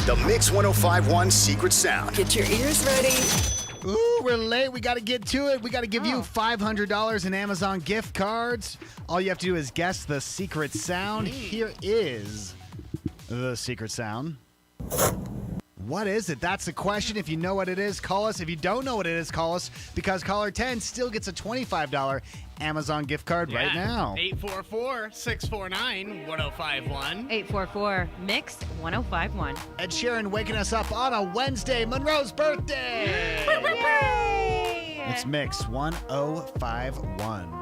The Mix 1051 Secret Sound. Get your ears ready. Ooh, we're late. We got to get to it. We got to give you $500 in Amazon gift cards. All you have to do is guess the secret sound. Here is the secret sound. What is it? That's the question. If you know what it is, call us. If you don't know what it is, call us, because caller 10 still gets a $25 Amazon gift card right now. 844-649-1051. 844-MIX-1051. Ed Sheeran waking us up on a Wednesday, Monroe's birthday. Yay! It's Mix 1051.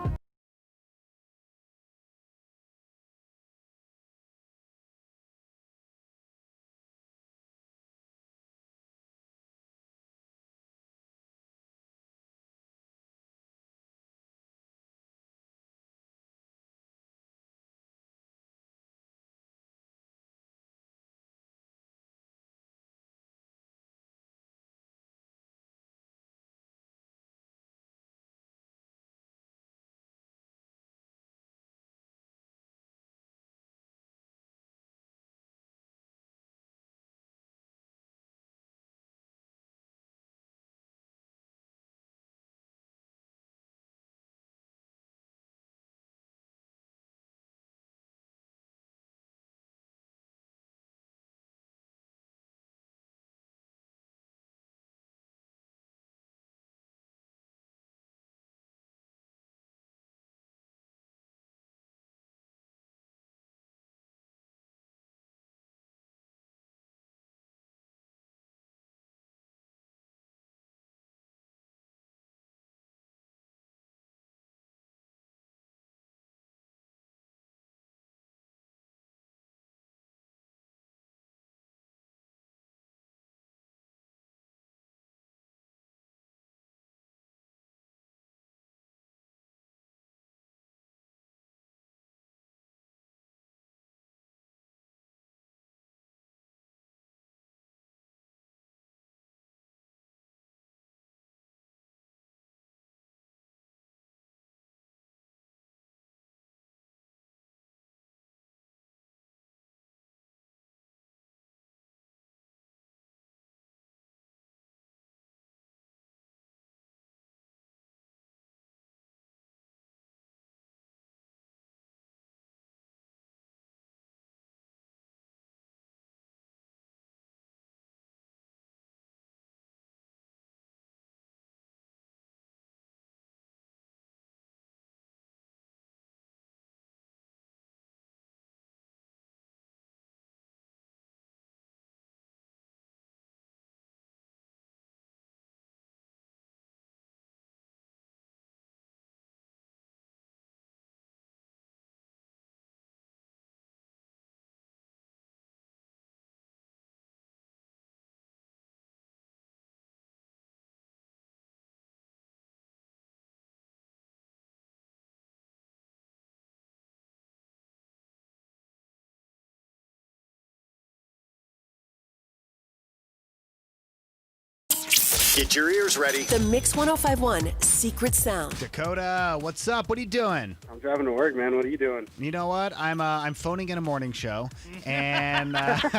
Get your ears ready. The Mix 1051 Secret Sound. Dakota, what's up? What are you doing? I'm driving to work, man. What are you doing? You know what? I'm phoning in a morning show, and Yeah, you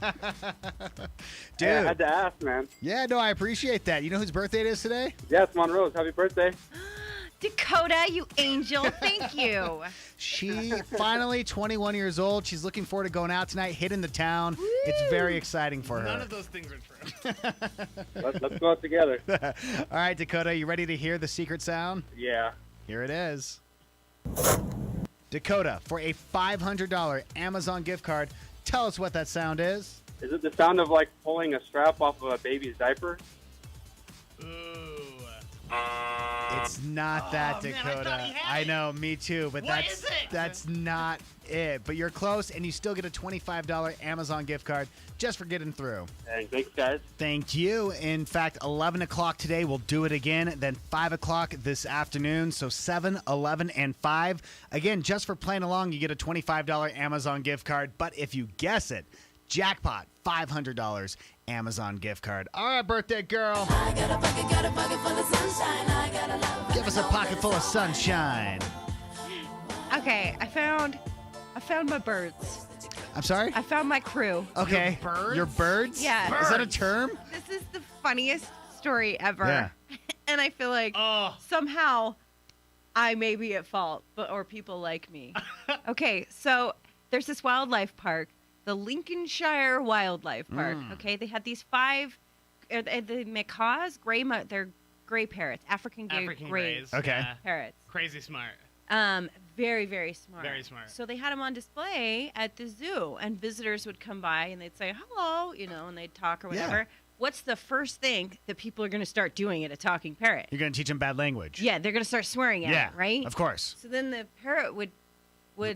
are. dude, Hey, I had to ask, man. yeah, no, I appreciate that. You know whose birthday it is today? Yes, Monroe's. Happy birthday. Dakota, you angel. Thank you. She finally 21 years old. She's looking forward to going out tonight, hitting the town. It's very exciting for her. None of those things are true. Let's go out together. All right, Dakota, you ready to hear the secret sound? Yeah. Here it is. Dakota, for a $500 Amazon gift card, tell us what that sound is. Is it the sound of like pulling a strap off of a baby's diaper? Ooh. It's not that, man, I Dakota. thought he had it. know, me too, but What is it? that's not it. But you're close, and you still get a $25 Amazon gift card just for getting through. Dang, thanks, guys. Thank you. In fact, 11 o'clock today, we'll do it again. Then 5 o'clock this afternoon. So 7, 11, and 5. Again, just for playing along, you get a $25 Amazon gift card. But if you guess it, jackpot, $500 Amazon gift card. All right, birthday girl. Give us a pocket full of sunshine. Okay, I found my birds. I'm sorry? I found my crew. Okay. birds? Your birds? Yeah. Is that a term? This is the funniest story ever. Yeah. And I feel like Oh. somehow I may be at fault, or people like me. Okay, so there's this wildlife park, the Lincolnshire Wildlife Park. Okay, they had these 5, the macaws, they're gray parrots, African gray Grays. Okay. Yeah. parrots. Crazy smart. Very, very smart. Very smart. So they had them on display at the zoo, and visitors would come by and they'd say hello, and they'd talk or whatever. Yeah. What's the first thing that people are going to start doing at a talking parrot? You're going to teach them bad language. Yeah, they're going to start swearing at Yeah. it, right? Of course. So then the parrot would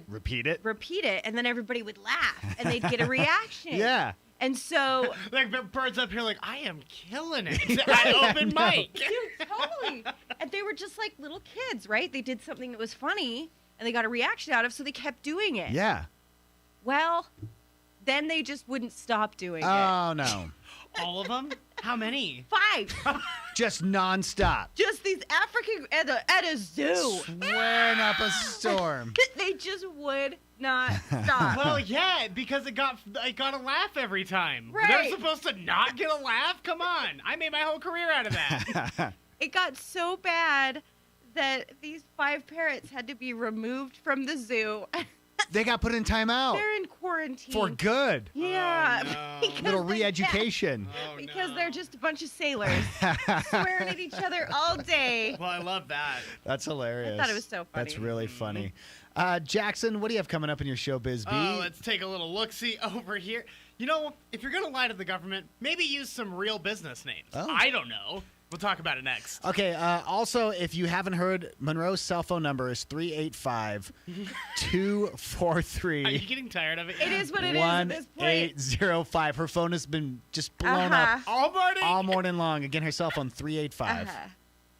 Repeat it. repeat it, and then everybody would laugh, and they'd get a reaction. Yeah. And so, Like the birds up here, like I am killing it. I open mic. dude, totally. And they were just like little kids, right? They did something that was funny, and they got a reaction out of, so they kept doing it. Yeah. Well, then they just wouldn't stop doing it. Oh, no. All of them? How many? 5. Just nonstop. Just these African at a zoo. Swearing up a storm. They just would not stop. Well, yeah, because it got a laugh every time. Right. They're supposed to not get a laugh? Come on. I made my whole career out of that. It got so bad that these 5 parrots had to be removed from the zoo. They got put in timeout. They're in quarantine. For good. Yeah. Oh, no. Because Little they're- re-education. Oh, Because no. they're just a bunch of sailors swearing at each other all day. Well, I love that. That's hilarious. I thought it was so That's funny. really funny. Jackson, what do you have coming up in your showbiz, B? Oh, let's take a little look-see over here. You know, if you're going to lie to the government, maybe use some real business names. Oh. I don't know. We'll talk about it next. Okay, also, if you haven't heard, Monroe's cell phone number is 385-243. Are you getting tired of it? It is what it is at this point. 1805. Her phone has been just blown up All morning? all morning long. Again, her cell phone, 385 Uh-huh.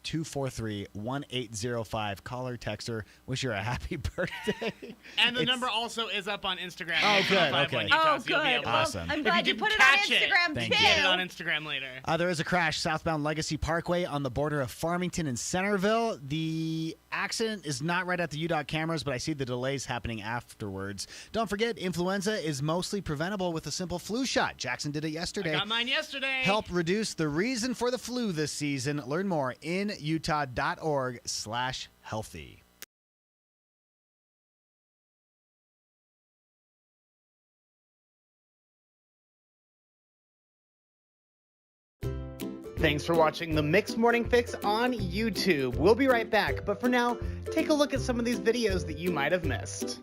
243-1805. Call her, text her, wish her a happy birthday. And the It's- number also is up on Instagram. Oh, good, 1051 okay. Utah, Oh, so you'll be good. able to- Awesome. I'm If glad you you put didn't it on catch it, Instagram, Thank too. you. Get it on Instagram later. There is a crash southbound Legacy Parkway on the border of Farmington and Centerville. The accident is not right at the UDOT cameras, but I see the delays happening afterwards. Don't forget, influenza is mostly preventable with a simple flu shot. Jackson did it yesterday. I got mine yesterday. Help reduce the reason for the flu this season. Learn more in utah.org/healthy. Thanks for watching the Mixed Morning Fix on YouTube. We'll be right back, but for now, take a look at some of these videos that you might have missed.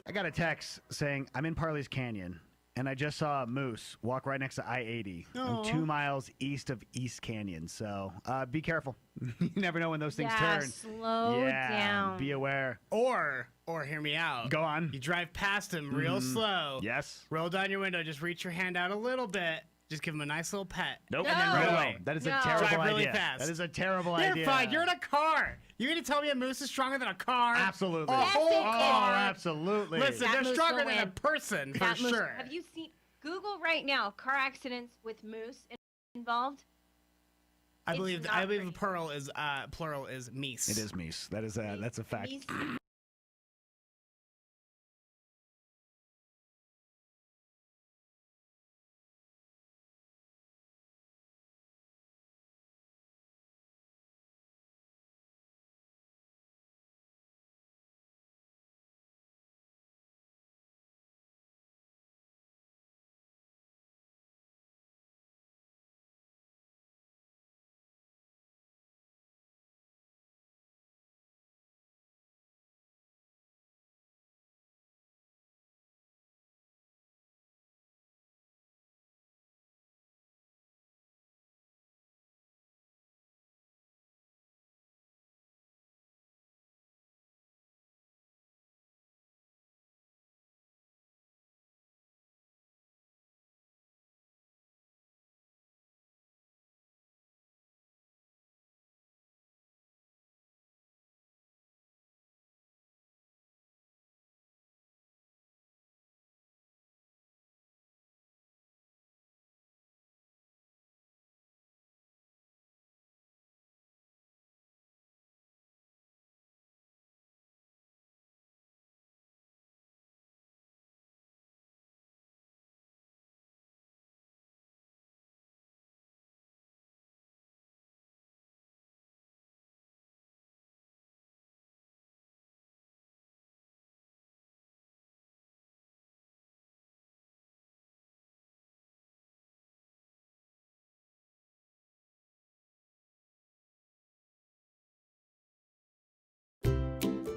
I got a text saying, I'm in Parley's Canyon, and I just saw a moose walk right next to I-80. I'm 2 miles east of East Canyon, so be careful. You never know when those things Yeah, turn. slow Yeah, down. be aware. Or hear me out. Go on. You drive past him real slow. Yes. Roll down your window, just reach your hand out a little bit. Just give him a nice little pet. Nope. And then No. run No, away. that is No. a terrible Drive really idea. fast. That is a terrible You're idea. fine. You're in a car. You're going to tell me a moose is stronger than a car? Absolutely. A whole Yes, it car. Oh, absolutely. Listen, That they're moose stronger will than a win. person, for That moose- sure. Have you seen Google right now car accidents with moose involved? I It's believe not the pretty. plural is meese. It is meese. That's a fact. Meese.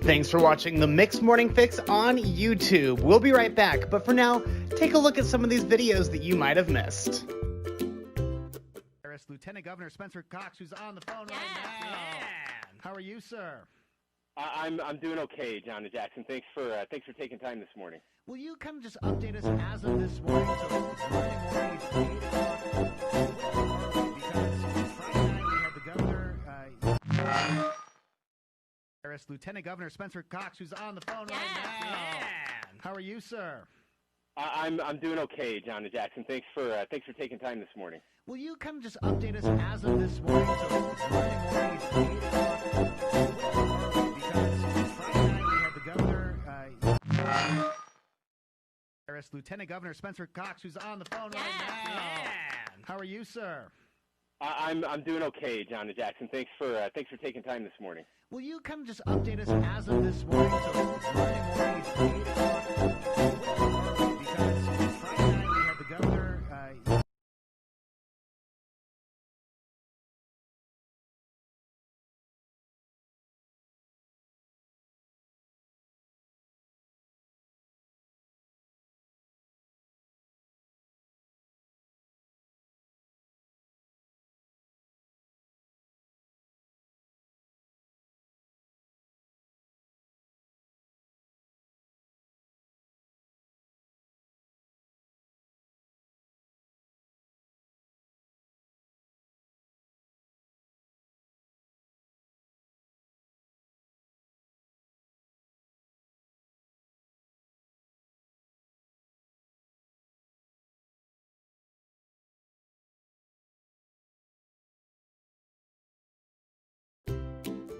Thanks for watching the Mixed Morning Fix on YouTube. We'll be right back, but for now, take a look at some of these videos that you might have missed. Lieutenant Governor Spencer Cox, who's on the phone right now. How are you, sir? I'm doing okay, John and Jackson. Thanks for taking time this morning. Will you kind of just update us as of this morning? So it's Monday morning, it's 8 o'clock. Because Friday night we had the governor, Lieutenant Governor Spencer Cox, who's on the phone right now. How are you, sir? I'm doing okay, John and Jackson. Thanks for taking time this morning. Will you kind of just update us as of this morning? So it's Monday morning, it's 8 o'clock. Because Friday night we had the governor, Lieutenant Governor Spencer Cox, who's on the phone right now. How are you, sir? I'm doing okay, John and Jackson. Thanks for taking time this morning. Will you kind of just update us as of this morning? So it's Monday morning, it's 8 o'clock. Because Friday night we had the governor,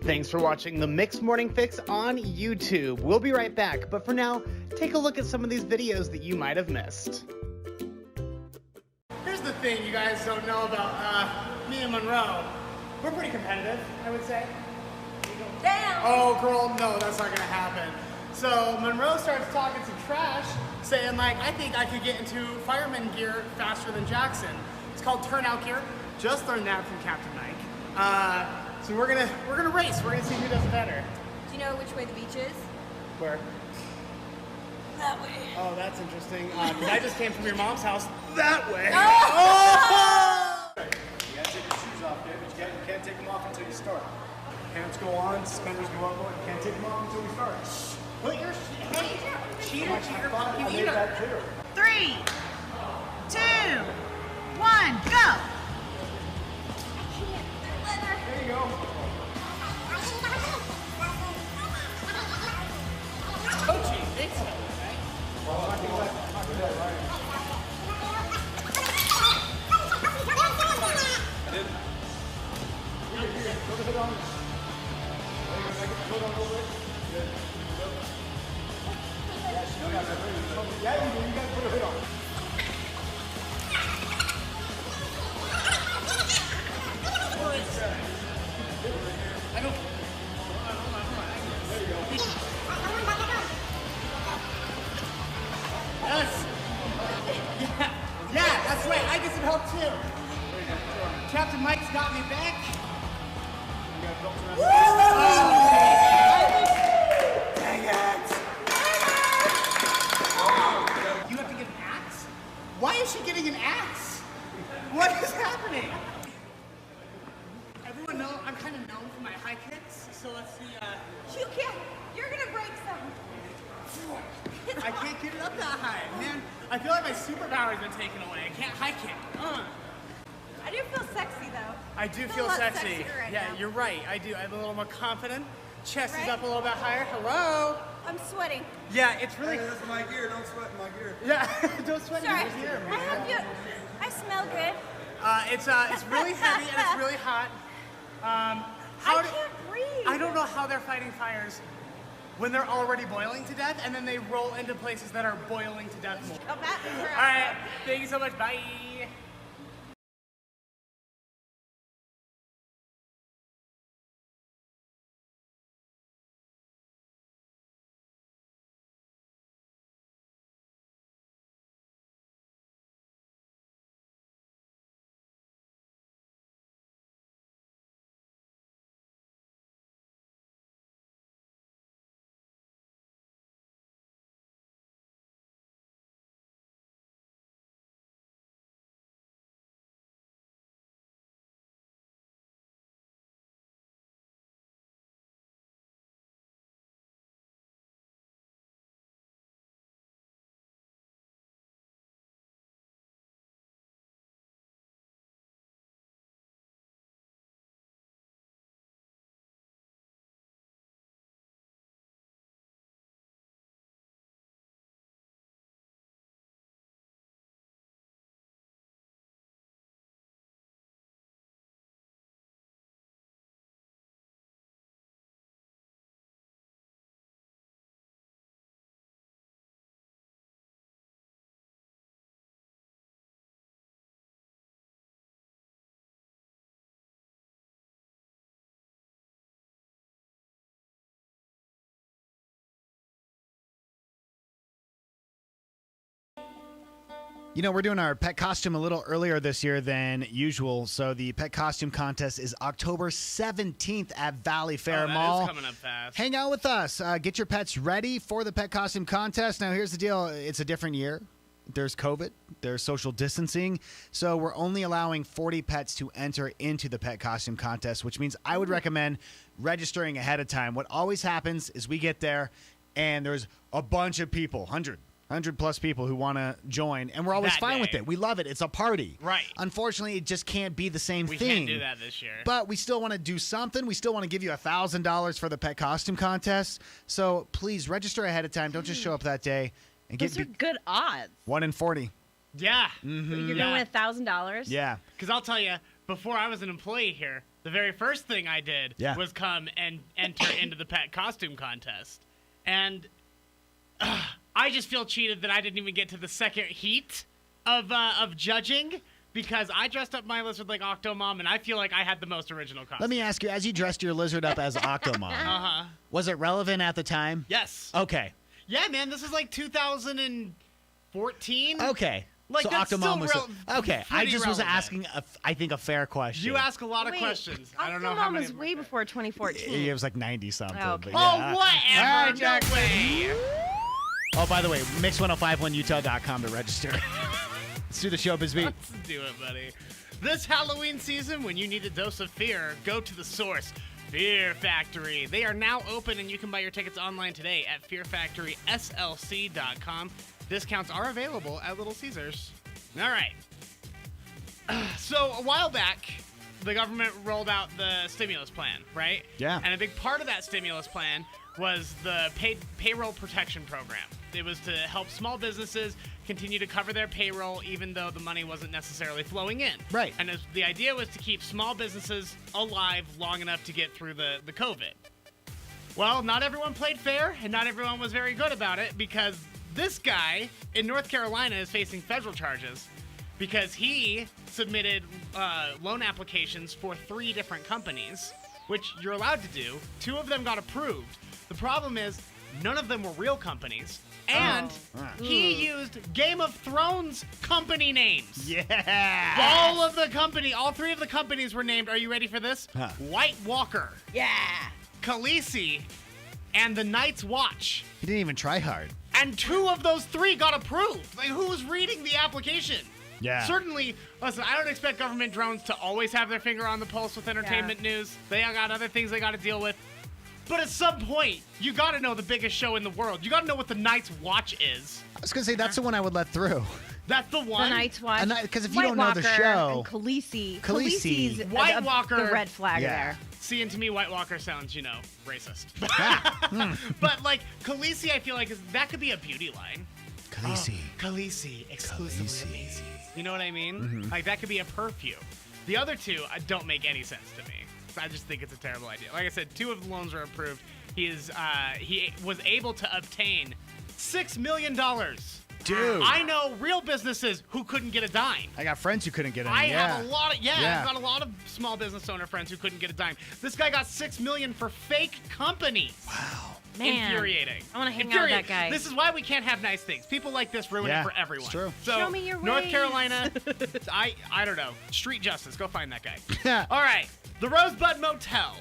Thanks for watching the Mixed Morning Fix on YouTube. We'll be right back, but for now, take a look at some of these videos that you might have missed. Here's the thing you guys don't know about me and Monroe. We're pretty competitive, I would say. Damn! Oh, girl, no, that's not gonna happen. So Monroe starts talking some trash, saying like, I think I could get into fireman gear faster than Jackson. It's called turnout gear. Just learned that from Captain Mike. So we're gonna race. We're gonna see who does better. Do you know which way the beach is? Where? That way. Oh, that's interesting. 'Cause I just came from your mom's house that way. Oh! You gotta take your shoes off there, but you can't take them off until you start. Pants go on, suspenders go up, you can't take them off until we start. Put your hey, cheater, fucking I made eater. that clear. 3, 2, 1, go! There you go. Coaching, thanks. Yeah, you do. You gotta put a hood on. I don't. There you go. Yes. Yeah, that's right. I get some help too. Captain Mike's got me back. Dang it! You have to get an axe? Why is she getting an axe? What is happening? Everyone know I'm kind of known for my high kicks, so let's see. You can't. You're gonna break some. I can't get it up that high, man. I feel like my superpower's been taken away. I can't high kick. I do feel sexy though. I do I feel a lot sexy. sexier right Yeah, now. you're right. I do. I'm a little more confident. Chest is Right? up a little bit higher. Hello. I'm sweating. Yeah, it's really. Hey, that's my gear. Don't sweat my gear. Yeah, don't sweat Sorry. your gear, I man. hope you. I smell good. It's really heavy and it's really hot. I can't breathe. I don't know how they're fighting fires when they're already boiling to death, and then they roll into places that are boiling to death more. Oh, that is All right, thank you so much. Bye. You know, we're doing our pet costume a little earlier this year than usual. So the pet costume contest is October 17th at Valley Fair Mall. That is coming up fast. Hang out with us. Get your pets ready for the pet costume contest. Now, here's the deal. It's a different year. There's COVID. There's social distancing. So we're only allowing 40 pets to enter into the pet costume contest, which means I would recommend registering ahead of time. What always happens is we get there and there's a bunch of people, 100 plus people who want to join, and we're always That fine with day. it. We love it. It's a party. Right. Unfortunately, it just can't be the same We thing. can't do that this year. But we still want to do something. We still want to give you $1,000 for the pet costume contest. So please register ahead of time. Don't just show up that day and Those are good odds. 1 in 40. Yeah. You're gonna win $1,000. Yeah. Because I'll tell you, before I was an employee here, the very first thing I did was come and enter into the pet costume contest. And I just feel cheated that I didn't even get to the second heat of judging because I dressed up my lizard like Octomom, and I feel like I had the most original costume. Let me ask you, as you dressed your lizard up as Octomom, was it relevant at the time? Yes. Okay. Yeah, man, this is like 2014. Okay. Like, so that's Octomom was still okay. I pretty just was relevant. asking, I think, a fair question. You ask a lot of Wait, questions. I don't know how Octomom many. was way before 2014. It was like 90 something. Oh, okay. But Oh, yeah. whatever. All right, No Jackson. way. Oh, by the way, mix1051utah.com to register. Let's do the showbiz beat. Let's do it, buddy. This Halloween season, when you need a dose of fear, go to the source, Fear Factory. They are now open, and you can buy your tickets online today at fearfactoryslc.com. Discounts are available at Little Caesars. All right. So a while back, the government rolled out the stimulus plan, right? Yeah. And a big part of that stimulus plan was the payroll protection program. It was to help small businesses continue to cover their payroll even though the money wasn't necessarily flowing in. Right. And the idea was to keep small businesses alive long enough to get through the COVID. Well, not everyone played fair, and not everyone was very good about it because this guy in North Carolina is facing federal charges because he submitted loan applications for 3 different companies, which you're allowed to do. 2 of them got approved. The problem is none of them were real companies, and he used Game of Thrones company names. Yeah. All 3 of the companies were named. Are you ready for this? Huh. White Walker, Yeah. Khaleesi, and the Night's Watch. He didn't even try hard. And 2 of those 3 got approved. Like, who was reading the application? Yeah. Certainly, listen, I don't expect government drones to always have their finger on the pulse with entertainment news. They all got other things they got to deal with. But at some point, you got to know the biggest show in the world. You got to know what the Night's Watch is. I was going to say, that's the one I would let through. That's the one. The Night's Watch. Because if you White don't know the Walker show. And Khaleesi. Khaleesi. Khaleesi's White Walker. The red flag Yeah. there. See, and to me, White Walker sounds, racist. But, like, Khaleesi, I feel like that could be a beauty line. Khaleesi. Khaleesi, exclusively Khaleesi. at Macy's. You know what I mean? Mm-hmm. Like, that could be a perfume. The other 2 don't make any sense to me. I just think it's a terrible idea. Like I said, 2 of the loans are approved. He was able to obtain $6 million. Dude. I know real businesses who couldn't get a dime. I got friends who couldn't get in. I yeah. have a lot of Yeah. I've got a lot of small business owner friends who couldn't get a dime. This guy got $6 million for fake companies. Wow. Man. Infuriating. I wanna hang out with that guy. This is why we can't have nice things. People like this ruin Yeah, it for everyone. it's true. So Show me your North ways. Carolina, I don't know. Street justice. Go find that guy. Yeah. All right. The Rosebud Motel.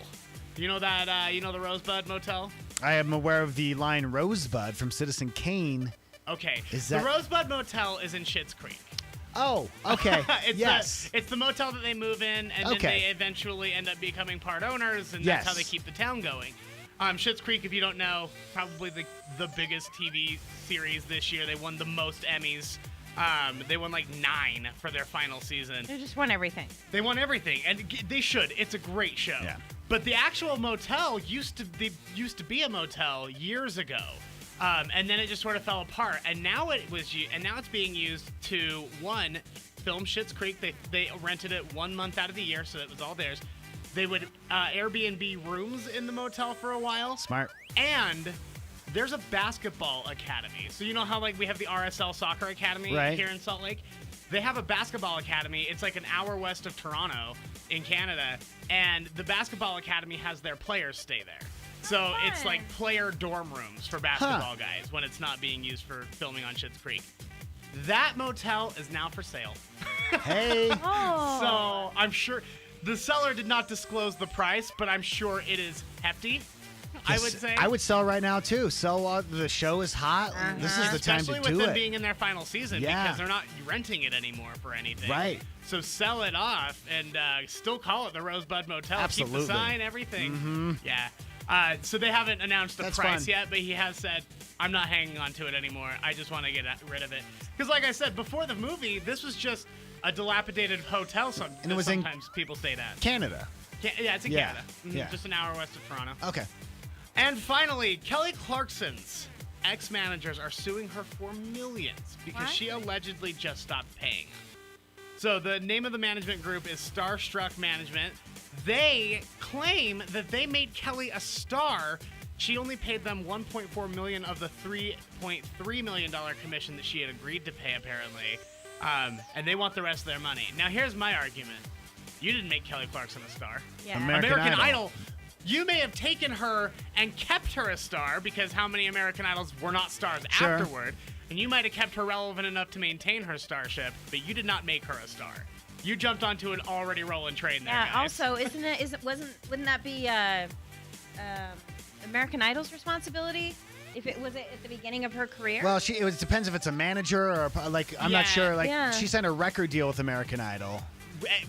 You know that? You know the Rosebud Motel? I am aware of the line Rosebud from Citizen Kane. Okay. Is The that- Rosebud Motel is in Schitt's Creek. Oh, okay. It's yes. it's the motel that they move in, and Okay. then they eventually end up becoming part owners, and Yes. that's how they keep the town going. Schitt's Creek, if you don't know, probably the biggest TV series this year. They won the most Emmys. They won like 9 for their final season. They just won everything. They won everything, and they should. It's a great show. Yeah. But the actual motel used to be a motel years ago, and then it just sort of fell apart. And now it's being used to film Schitt's Creek. They rented it 1 month out of the year, so it was all theirs. They would Airbnb rooms in the motel for a while. Smart. And there's a basketball academy. So you know how like we have the RSL Soccer Academy Right. here in Salt Lake? They have a basketball academy. It's like an hour west of Toronto in Canada. And the basketball academy has their players stay there. So it's like player dorm rooms for basketball guys when it's not being used for filming on Schitt's Creek. That motel is now for sale. Hey. So I'm sure the seller did not disclose the price, but I'm sure it is hefty. I would say. I would sell right now too. Sell. The show is hot. This is the time to Especially do with them it. being in their final season because they're not renting it anymore for anything. Right. So sell it off and still call it the Rosebud Motel. Absolutely. Keep the sign, everything. Mm-hmm. Yeah. So they haven't announced the That's price fun. yet, but he has said, I'm not hanging on to it anymore. I just want to get rid of it. Because like I said, before the movie, this was just a dilapidated hotel And it was in sometimes people stayed at. Canada. Yeah, it's in Yeah. Canada. Yeah. Just an hour west of Toronto. Okay. And finally, Kelly Clarkson's ex-managers are suing her for millions because she allegedly just stopped paying them. So the name of the management group is Starstruck Management. They claim that they made Kelly a star. She only paid them $1.4 million of the $3.3 million commission that she had agreed to pay, apparently. And they want the rest of their money. Now, here's my argument. You didn't make Kelly Clarkson a star. Yeah. American Idol. You may have taken her and kept her a star because how many American Idols were not stars Sure. afterward? And you might have kept her relevant enough to maintain her starship, but you did not make her a star. You jumped onto an already rolling train there, Yeah. guys. Also, wouldn't that be American Idol's responsibility? If it was at the beginning of her career? Well, it depends if it's a manager or I'm not sure. Yeah. She signed a record deal with American Idol.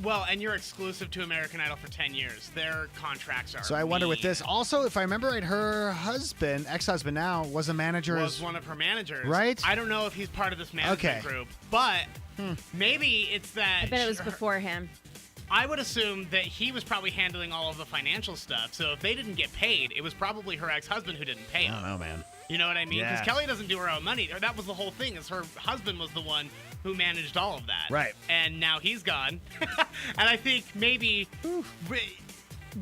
Well, and you're exclusive to American Idol for 10 years. Their contracts are So I wonder with mean. this. Also, if I remember right, her husband, ex-husband now, was a manager. Was one of her managers. Right? I don't know if he's part of this management Okay. group, but maybe it's that. I bet it was before him. I would assume that he was probably handling all of the financial stuff. So if they didn't get paid, it was probably her ex-husband who didn't pay I them. don't know, man. You know what I mean? Because Yeah. Kelly doesn't do her own money. That was the whole thing. Is her husband was the one who managed all of that. Right. And now he's gone. And I think maybe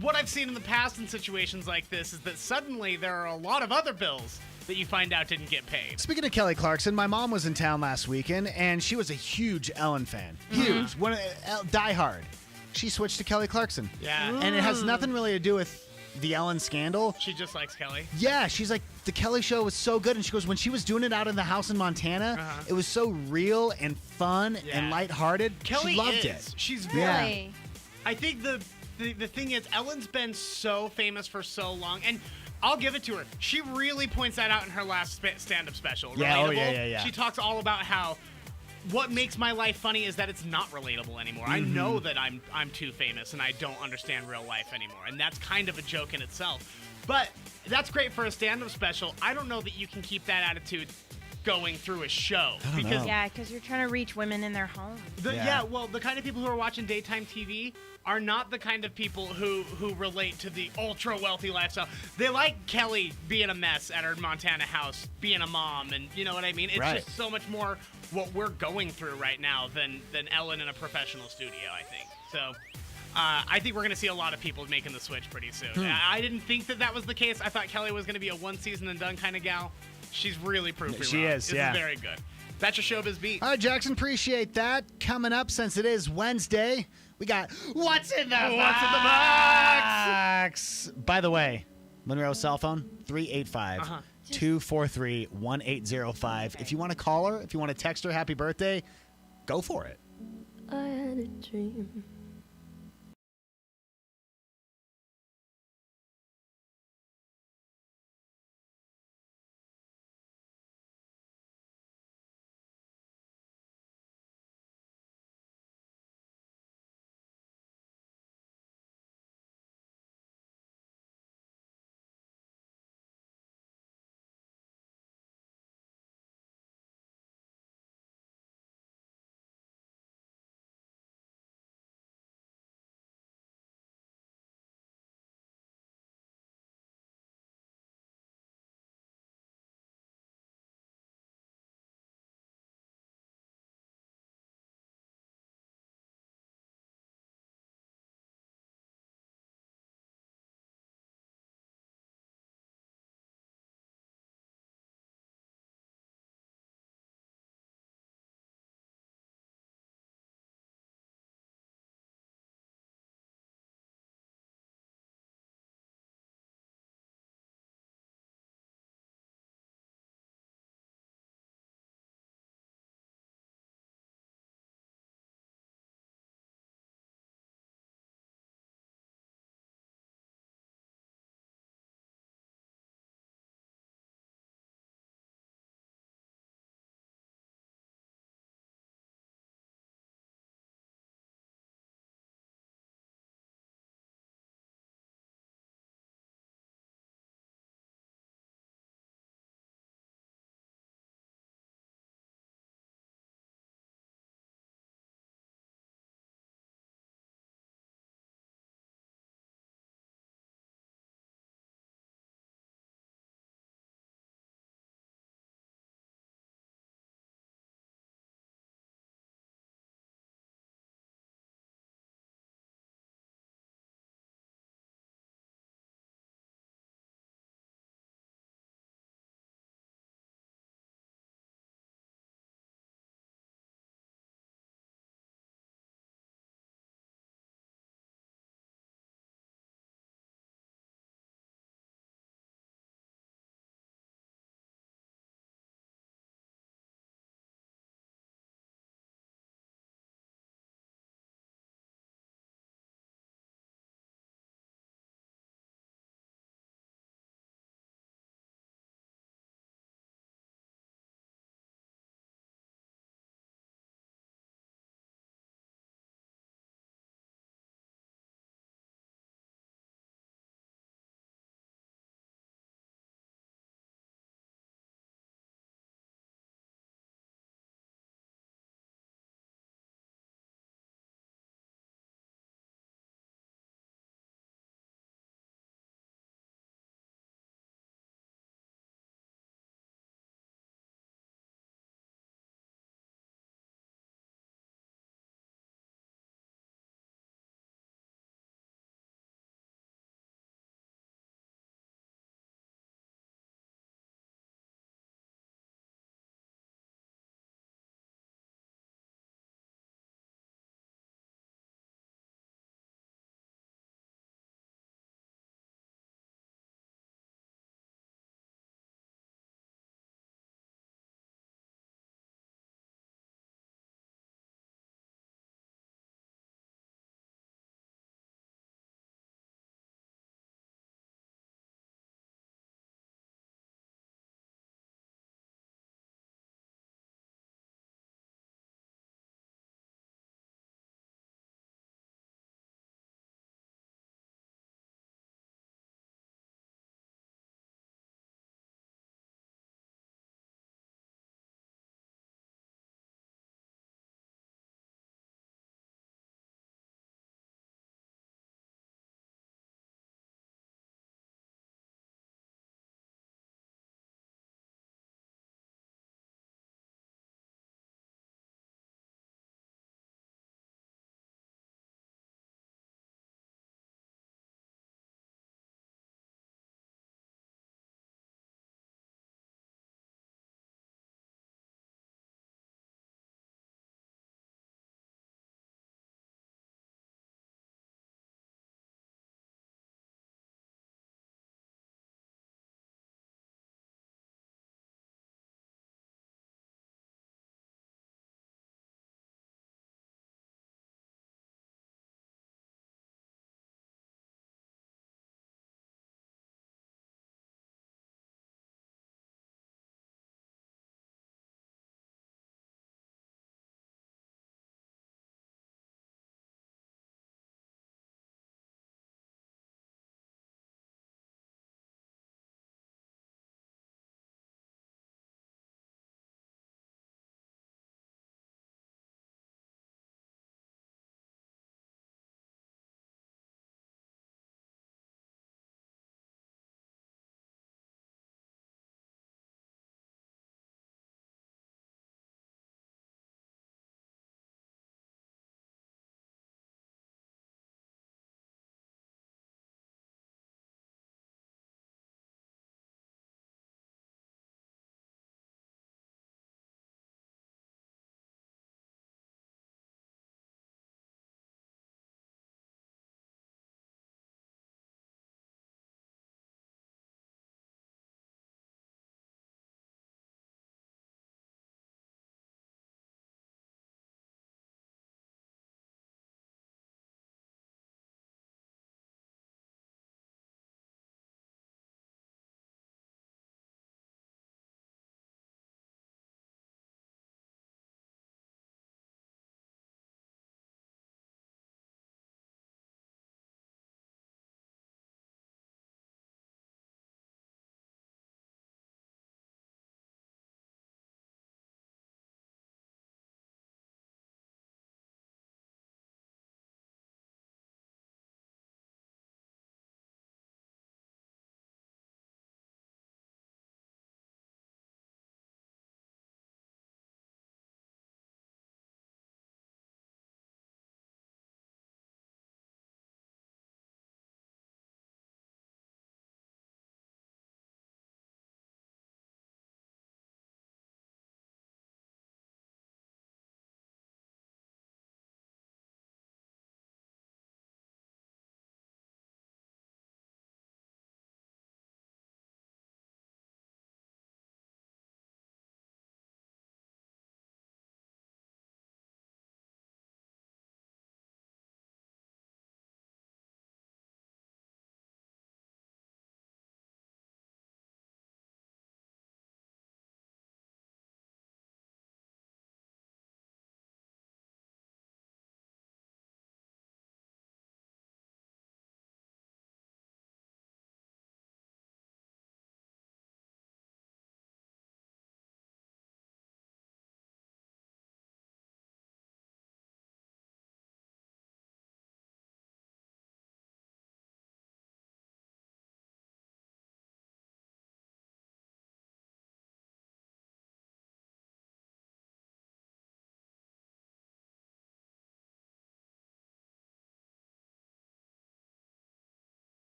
what I've seen in the past in situations like this is that suddenly there are a lot of other bills that you find out didn't get paid. Speaking of Kelly Clarkson, my mom was in town last weekend, and she was a huge Ellen fan. Huge. Die hard. She switched to Kelly Clarkson. Yeah. And it has nothing really to do with the Ellen scandal. She just likes Kelly. Yeah, she's like, the Kelly show was so good. And she goes, when she was doing it out in the house in Montana, it was so real and fun and lighthearted. Kelly she loved is. it. She's Yeah. Really? I think the thing is, Ellen's been so famous for so long, and I'll give it to her. She really points that out in her last stand-up special. Yeah, oh, Relatable. yeah. She talks all about how what makes my life funny is that it's not relatable anymore. I know that I'm too famous and I don't understand real life anymore, and that's kind of a joke in itself. But that's great for a stand-up special. I don't know that you can keep that attitude going through a show because Yeah, because you're trying to reach women in their homes. the kind of people who are watching daytime TV are not the kind of people who relate to the ultra wealthy lifestyle. They like Kelly being a mess at her Montana house, being a mom, and you know what I mean? It's Right. just so much more what we're going through right now than Ellen in a professional studio, I think. So I think we're going to see a lot of people making the switch pretty soon. I didn't think that was the case. I thought Kelly was going to be a one season and done kind of gal. She's really proved me She wrong. is, This yeah. is very good. That's your Showbiz Beat. All right, Jackson, appreciate that. Coming up, since it is Wednesday, we got What's in the Box? By the way, Monroe's cell phone, 385-243-1805. If you want to call her, if you want to text her happy birthday, go for it. I had a dream.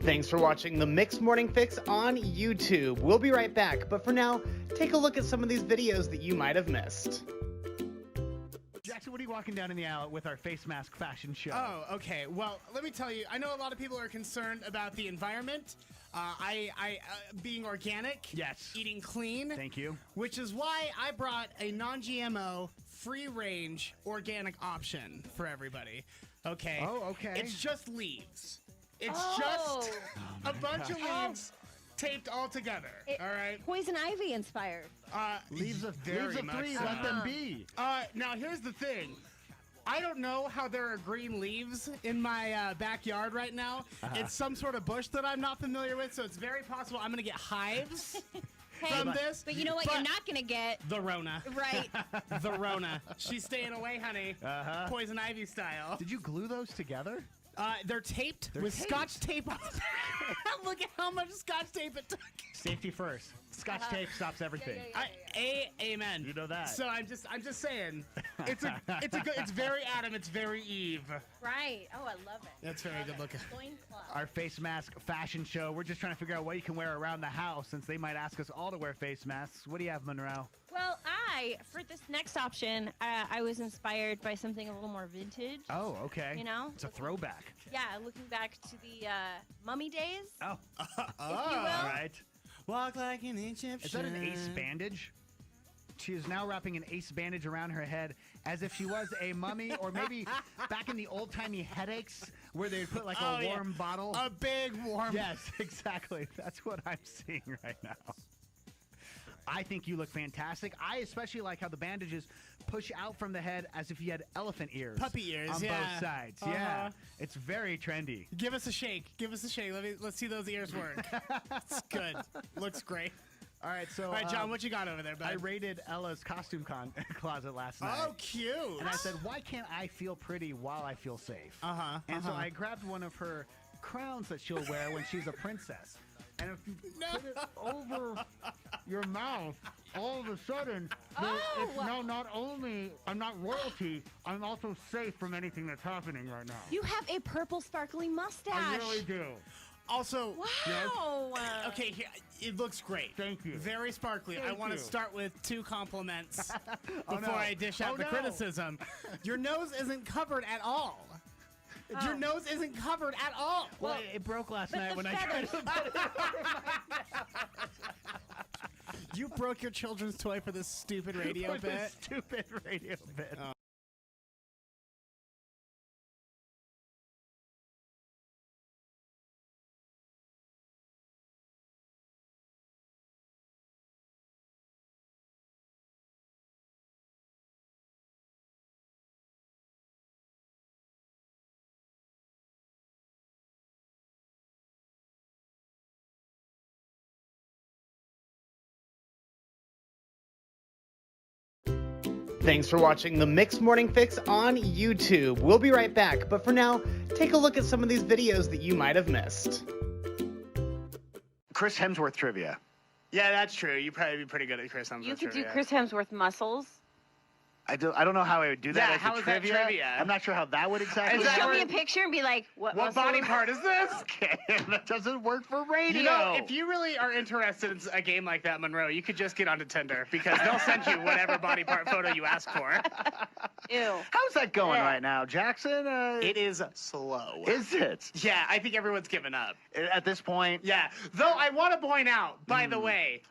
Thanks for watching the Mixed Morning Fix on YouTube. We'll be right back, but for now, take a look at some of these videos that you might have missed. Jackson, what are you walking down in the aisle with our face mask fashion show? Oh, okay. Well, let me tell you, I know a lot of people are concerned about the environment. Being organic. Yes. Eating clean. Thank you. Which is why I brought a non-GMO, free-range, organic option for everybody. Okay. Oh, okay. It's just leaves. It's just a bunch of leaves taped all together. All right. Poison ivy inspired. Leaves of very much three. so. Let them be. Now here's the thing. I don't know how there are green leaves in my backyard right now. It's some sort of bush that I'm not familiar with, so it's very possible I'm going to get hives from this. But you know what you're not going to get? The Rona. Right. The Rona. She's staying away, honey. Poison ivy style. Did you glue those together? They're taped with Scotch tape on. Look at how much Scotch tape it took. Safety first. Scotch tape stops everything. Amen. You know that. So I'm just saying, it's very Adam, it's very Eve. Right. Oh, I love it. That's very good looking. Our face mask fashion show. We're just trying to figure out what you can wear around the house since they might ask us all to wear face masks. What do you have, Monroe? Well, for this next option, I was inspired by something a little more vintage. Oh, okay. You know? It's a throwback. Yeah, looking back to the mummy days. Oh. If you will. All right. Walk like an Egyptian. Is that an ace bandage? She is now wrapping an ace bandage around her head as if she was a mummy, or maybe back in the old-timey headaches where they'd put like a warm bottle. A big warm. Yes, exactly. That's what I'm seeing right now. I think you look fantastic. I especially like how the bandages push out from the head as if you had elephant ears. Puppy ears, on both sides. Yeah, it's very trendy. Give us a shake. Give us a shake. Let's see those ears work. It's good. Looks great. All right, so all right, John, what you got over there, bud? I raided Ella's costume closet last night. Oh, cute. And I said, why can't I feel pretty while I feel safe? And so I grabbed one of her crowns that she'll wear when she's a princess. And if you put it over your mouth, all of a sudden, it's now not only I'm not royalty, I'm also safe from anything that's happening right now. You have a purple sparkly mustache. I really do. Also, wow. Okay, here, it looks great. Thank you. Very sparkly. I want to start with 2 compliments before I dish out the no. criticism. Your nose isn't covered at all. Your nose isn't covered at all. Well, it broke last night when I tried to put it You broke your children's toy for this stupid radio for bit? this stupid radio bit. Thanks for watching the Mixed Morning Fix on YouTube. We'll be right back, but for now, take a look at some of these videos that you might have missed. Chris Hemsworth trivia. Yeah, that's true. You'd probably be pretty good at Chris Hemsworth You could do trivia. Chris Hemsworth muscles. I don't know how I would do that. Yeah, as how a is that trivia. trivia? I'm not sure how that would exactly. Is that Show where- me a picture and be like, what muscle? body part is this? Okay, that doesn't work for radio. You know, if you really are interested in a game like that, Monroe, you could just get onto Tinder because they'll send you whatever body part photo you ask for. Ew. How's that going right now, Jackson? It is slow. Is it? Yeah, I think everyone's given up. At this point? Yeah. Though I want to point out, by the way,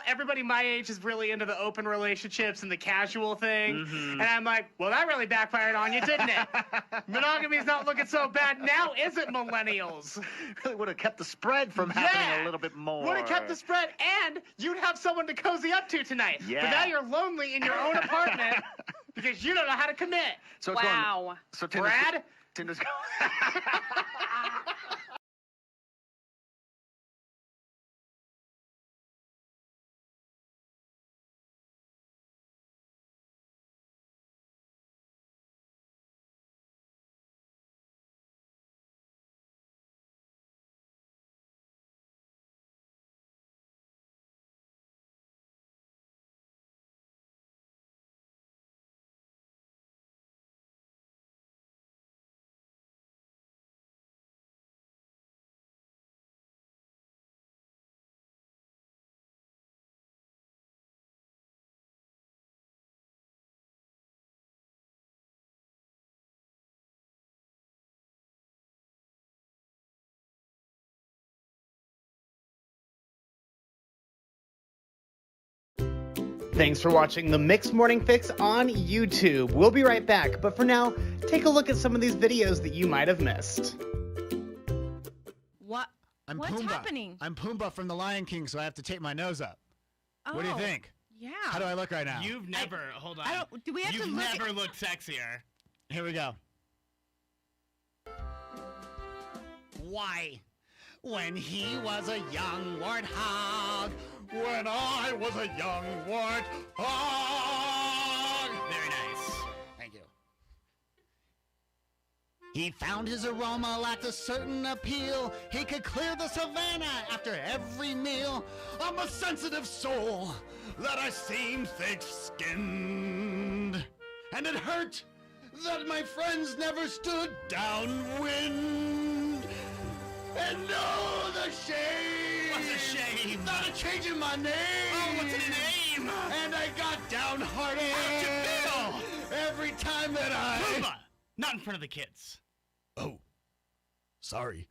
everybody my age is really into the open relationships and the casual thing. And I'm like, well, that really backfired on you, didn't it? Monogamy's not looking so bad now, is it, millennials? Really would have kept the spread from happening a little bit more. Would have kept the spread, and you'd have someone to cozy up to tonight. Yeah. But now you're lonely in your own apartment because you don't know how to commit. So it's Wow. So Brad? Tinder's going. Thanks for watching the Mixed Morning Fix on YouTube. We'll be right back, but for now, take a look at some of these videos that you might have missed. What? I'm What's Pumbaa. happening? I'm Pumbaa from The Lion King, so I have to tape my nose up. What do you Oh, think? Yeah. How do I look right now? You've never. Hold on. I don't. Do we have You've to look? never looked sexier. Here we go. Why? When he was a young warthog. When I was a young warthog. Very nice. Thank you. He found his aroma lacked a certain appeal. He could clear the savannah after every meal. I'm a sensitive soul that I seem thick-skinned. And it hurt that my friends never stood downwind. And no, the shame. What's a shame? Not a change in my name. Oh, what's a name? And I got downhearted. How'd you feel? Every time that Pumbaa, not in front of the kids. Oh, sorry.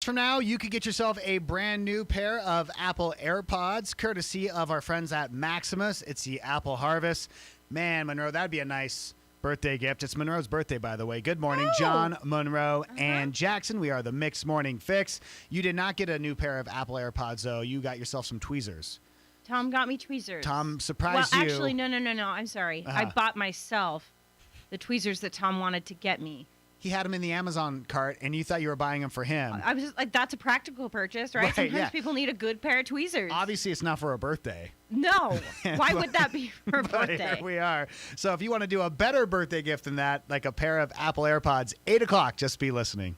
From now, you could get yourself a brand new pair of Apple AirPods, courtesy of our friends at Maximus. It's the Apple Harvest. Man, Monroe, that'd be a nice birthday gift. It's Monroe's birthday, by the way. Good morning, John, Monroe, and Jackson. We are the Mixed Morning Fix. You did not get a new pair of Apple AirPods, though. You got yourself some tweezers. Tom got me tweezers. Tom surprised you. Well, actually, no. I'm sorry. I bought myself the tweezers that Tom wanted to get me. He had them in the Amazon cart, and you thought you were buying them for him. I was just like, that's a practical purchase, right? Right, Sometimes yeah. people need a good pair of tweezers. Obviously, it's not for a birthday. No. Why would that be for a But birthday? here we are. So if you want to do a better birthday gift than that, like a pair of Apple AirPods, 8 o'clock, just be listening.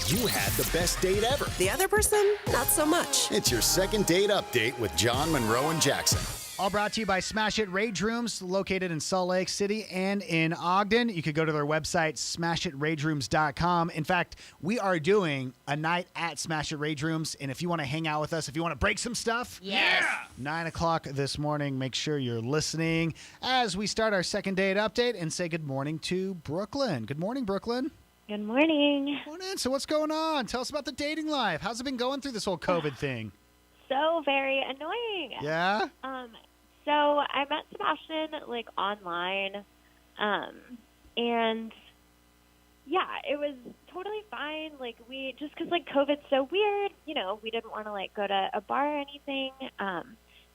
You had the best date ever. The other person, not so much. It's your second date update with John, Monroe, and Jackson. All brought to you by Smash It Rage Rooms, located in Salt Lake City and in Ogden. You could go to their website, smashitragerooms.com. In fact, we are doing a night at Smash It Rage Rooms, and if you want to hang out with us, if you want to break some stuff, Yes. 9 o'clock this morning, make sure you're listening as we start our second date update and say good morning to Brooklyn. Good morning, Brooklyn. Good morning. Morning. So what's going on? Tell us about the dating life. How's it been going through this whole COVID thing? So very annoying. Yeah? So I met Sebastian like online, and yeah, it was totally fine. Like we just because like COVID's so weird, you know, we didn't want to like go to a bar or anything. So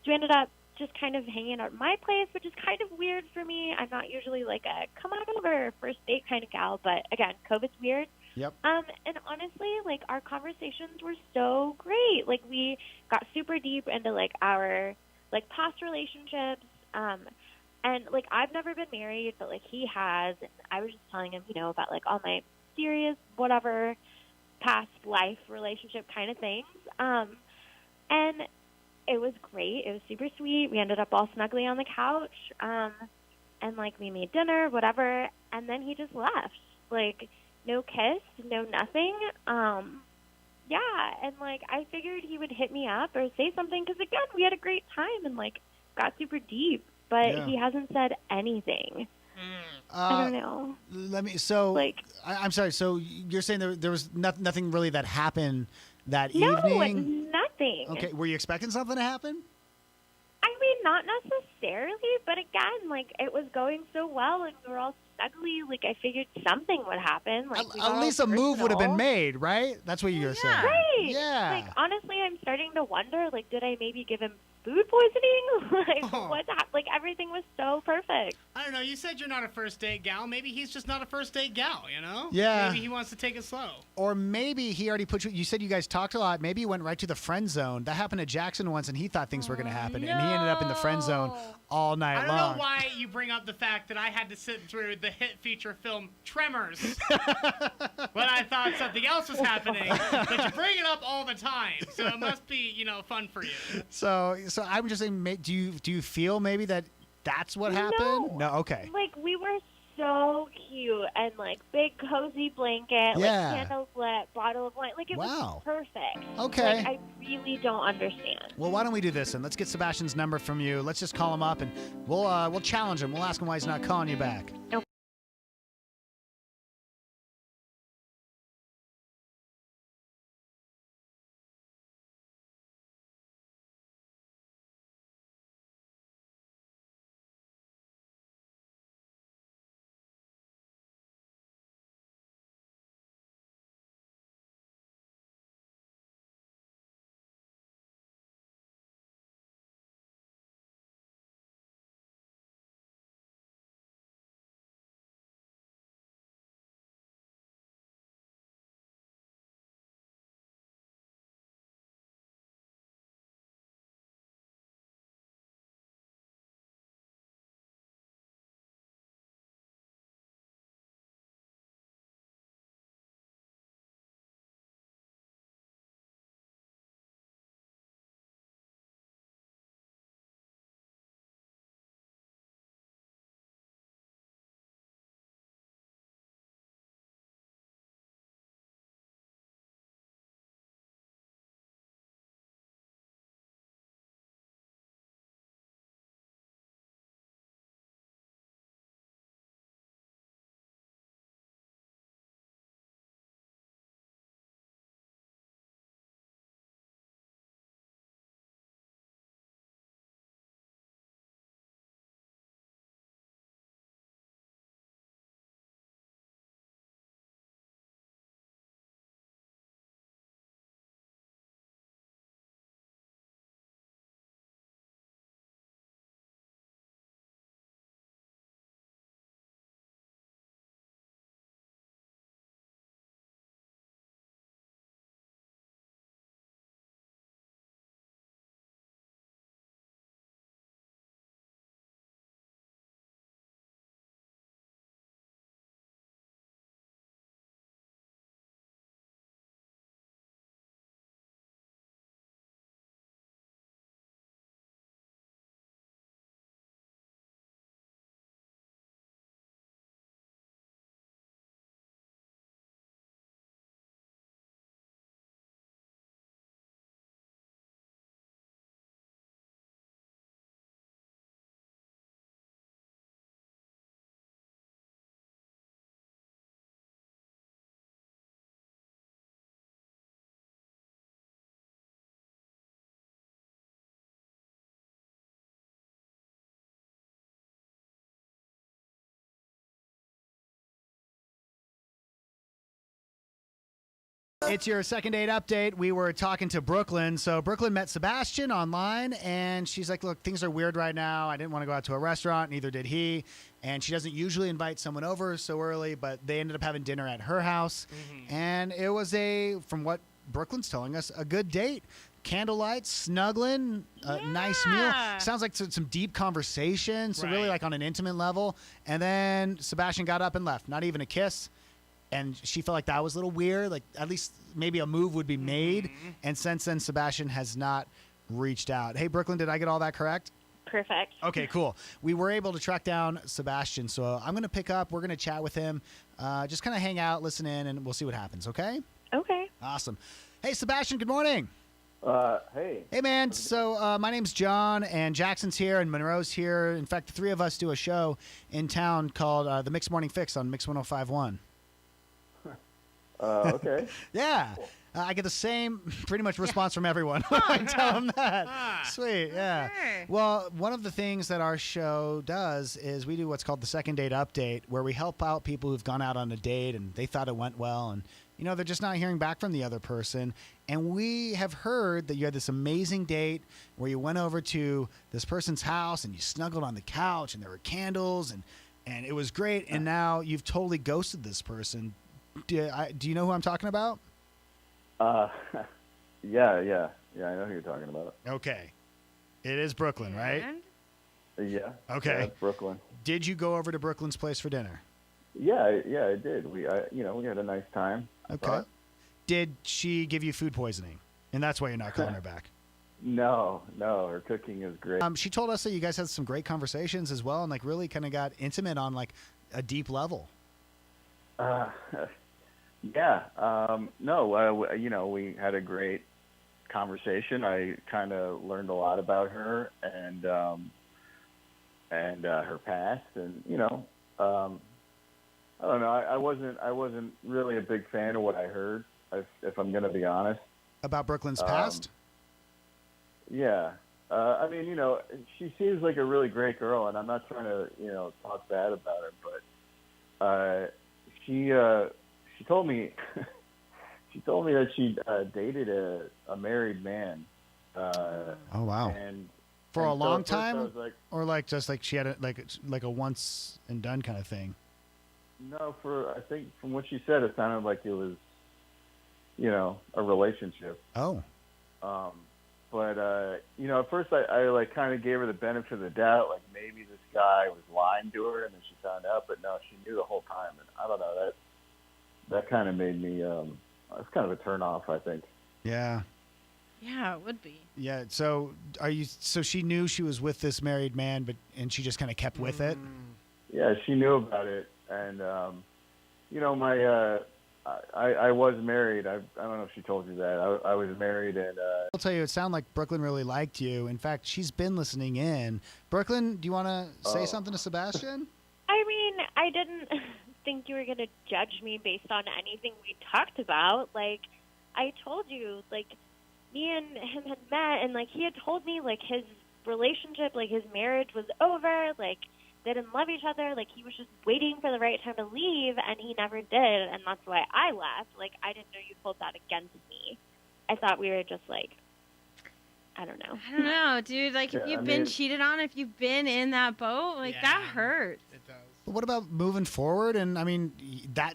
we ended up just kind of hanging out at my place, which is kind of weird for me. I'm not usually like a come on over first date kind of gal, but again, COVID's weird. Yep. And honestly, like our conversations were so great. Like we got super deep into like our like past relationships. And like I've never been married, but like he has. And I was just telling him, you know, about like all my serious whatever past life relationship kind of things. And it was great. It was super sweet. We ended up all snugly on the couch. And like we made dinner, whatever. And then he just left. Like no kiss, no nothing. Yeah, and like I figured he would hit me up or say something because again we had a great time and like got super deep, but he hasn't said anything. I don't know. Let me. So like, I'm sorry. So you're saying there was nothing really that happened that no, evening? Nothing. Okay. Were you expecting something to happen? I mean, not necessarily, but again, like it was going so well and we were all snuggly. Like I figured something would happen. Like At least a move would have been made, right? That's what you're saying. Right. Yeah. Like honestly, I'm starting to wonder. Like, did I maybe give him food poisoning? Like what's happening? Like everything was so perfect. I don't know. You said you're not a first date gal. Maybe he's just not a first date gal, you know? Yeah. Maybe he wants to take it slow. Or maybe he already put you. You said you guys talked a lot. Maybe he went right to the friend zone. That happened to Jackson once, and he thought things were going to happen, and he ended up in the friend zone all night I don't long. know why you bring up the fact that I had to sit through the hit feature film Tremors But I thought something else was happening. But you bring it up all the time, so it must be, fun for you. So I'm just saying, do you feel maybe that's what happened? No. Okay. Like, we were so cute and, like, big cozy blanket, Yeah. like, candles lit, bottle of wine. Like, it Wow. was perfect. Okay. Like, I really don't understand. Well, why don't we do this and let's get Sebastian's number from you. Let's just call him up and we'll challenge him. We'll ask him why he's not calling you back. Okay. It's your second date update. We were talking to Brooklyn. So Brooklyn met Sebastian online, and she's like, look, things are weird right now. I didn't want to go out to a restaurant. Neither did he. And she doesn't usually invite someone over so early, but they ended up having dinner at her house. Mm-hmm. And it was from what Brooklyn's telling us, a good date. Candlelight, snuggling, nice meal. Sounds like some deep conversation. So really like on an intimate level. And then Sebastian got up and left. Not even a kiss. And she felt like that was a little weird. Like at least maybe a move would be made. Mm-hmm. And since then, Sebastian has not reached out. Hey, Brooklyn, did I get all that correct? Perfect. Okay, cool. We were able to track down Sebastian. So I'm going to pick up. We're going to chat with him. Just kind of hang out, listen in, and we'll see what happens, okay? Okay. Awesome. Hey, Sebastian, good morning. Hey. Hey, man. So my name's John, and Jackson's here, and Monroe's here. In fact, the three of us do a show in town called The Mixed Morning Fix on Mix 105.1. Okay. Yeah. I get the same pretty much response from everyone when I tell them that. Sweet, yeah. Okay. Well, one of the things that our show does is we do what's called the second date update, where we help out people who've gone out on a date and they thought it went well, and they're just not hearing back from the other person. And we have heard that you had this amazing date where you went over to this person's house and you snuggled on the couch and there were candles and it was great. And now you've totally ghosted this person. Do you know who I'm talking about? Yeah, I know who you're talking about. Okay. It is Brooklyn, right? Yeah. Okay. Yeah, it's Brooklyn. Did you go over to Brooklyn's place for dinner? Yeah, it did. We had a nice time. Okay. Did she give you food poisoning? And that's why you're not calling her back. No, her cooking is great. She told us that you guys had some great conversations as well, and like really kind of got intimate on like a deep level. Yeah. We had a great conversation. I kind of learned a lot about her and her past, and I don't know. I wasn't really a big fan of what I heard, if I'm going to be honest. About Brooklyn's past? Yeah. She seems like a really great girl, and I'm not trying to, talk bad about her, but she told me that she dated a married man. Oh wow! And for a long at first I time, was like, or like just like she had like a once and done kind of thing. no, I think from what she said, it sounded like it was, a relationship. Oh. But at first I like kind of gave her the benefit of the doubt, like maybe this guy was lying to her, and then she found out. But no, she knew the whole time, and I don't know, that kind of made me. It's kind of a turn off, I think. Yeah. Yeah, it would be. Yeah. So So she knew she was with this married man, and she just kind of kept with it. Yeah, she knew about it, and I was married. I don't know if she told you that. I was married, and I'll tell you, it sounded like Brooklyn really liked you. In fact, she's been listening in. Brooklyn, do you want to say something to Sebastian? I mean, I didn't think you were going to judge me based on anything we talked about. Like, I told you, like, me and him had met, and, like, he had told me, like, his relationship, like, his marriage was over, like, they didn't love each other, like, he was just waiting for the right time to leave, and he never did, and that's why I left. Like, I didn't know you'd hold that against me. I thought we were just, like, I don't know. I don't know, dude. Like, if Yeah, you've been cheated on, if you've been in that boat, like, that hurts. It does. But what about moving forward? And I mean,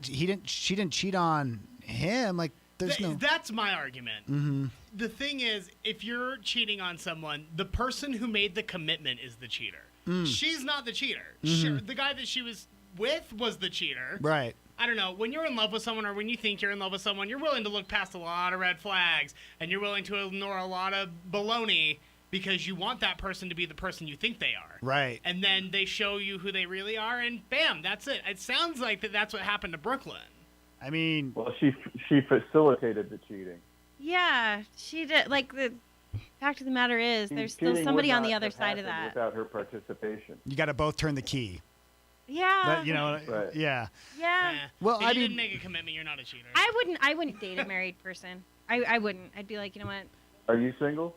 she didn't cheat on him. Like, there's no. That's my argument. Mm-hmm. The thing is, if you're cheating on someone, the person who made the commitment is the cheater. She's not the cheater. The guy that she was with was the cheater. Right. I don't know. When you're in love with someone, or when you think you're in love with someone, you're willing to look past a lot of red flags, and you're willing to ignore a lot of baloney because you want that person to be the person you think they are. Right. And then they show you who they really are, and bam, that's it. It sounds like that's what happened to Brooklyn. I mean, well, she facilitated the cheating. Yeah, she did. Like, the fact of the matter is, there's still Cheating somebody would on the not other have side of happened that. without her participation. you got to both turn the key. Yeah. But, Right. yeah. Yeah. Well, if I you mean, didn't make a commitment, you're not a cheater. I wouldn't date a married person. I wouldn't. I'd be like, you know what? Are you single?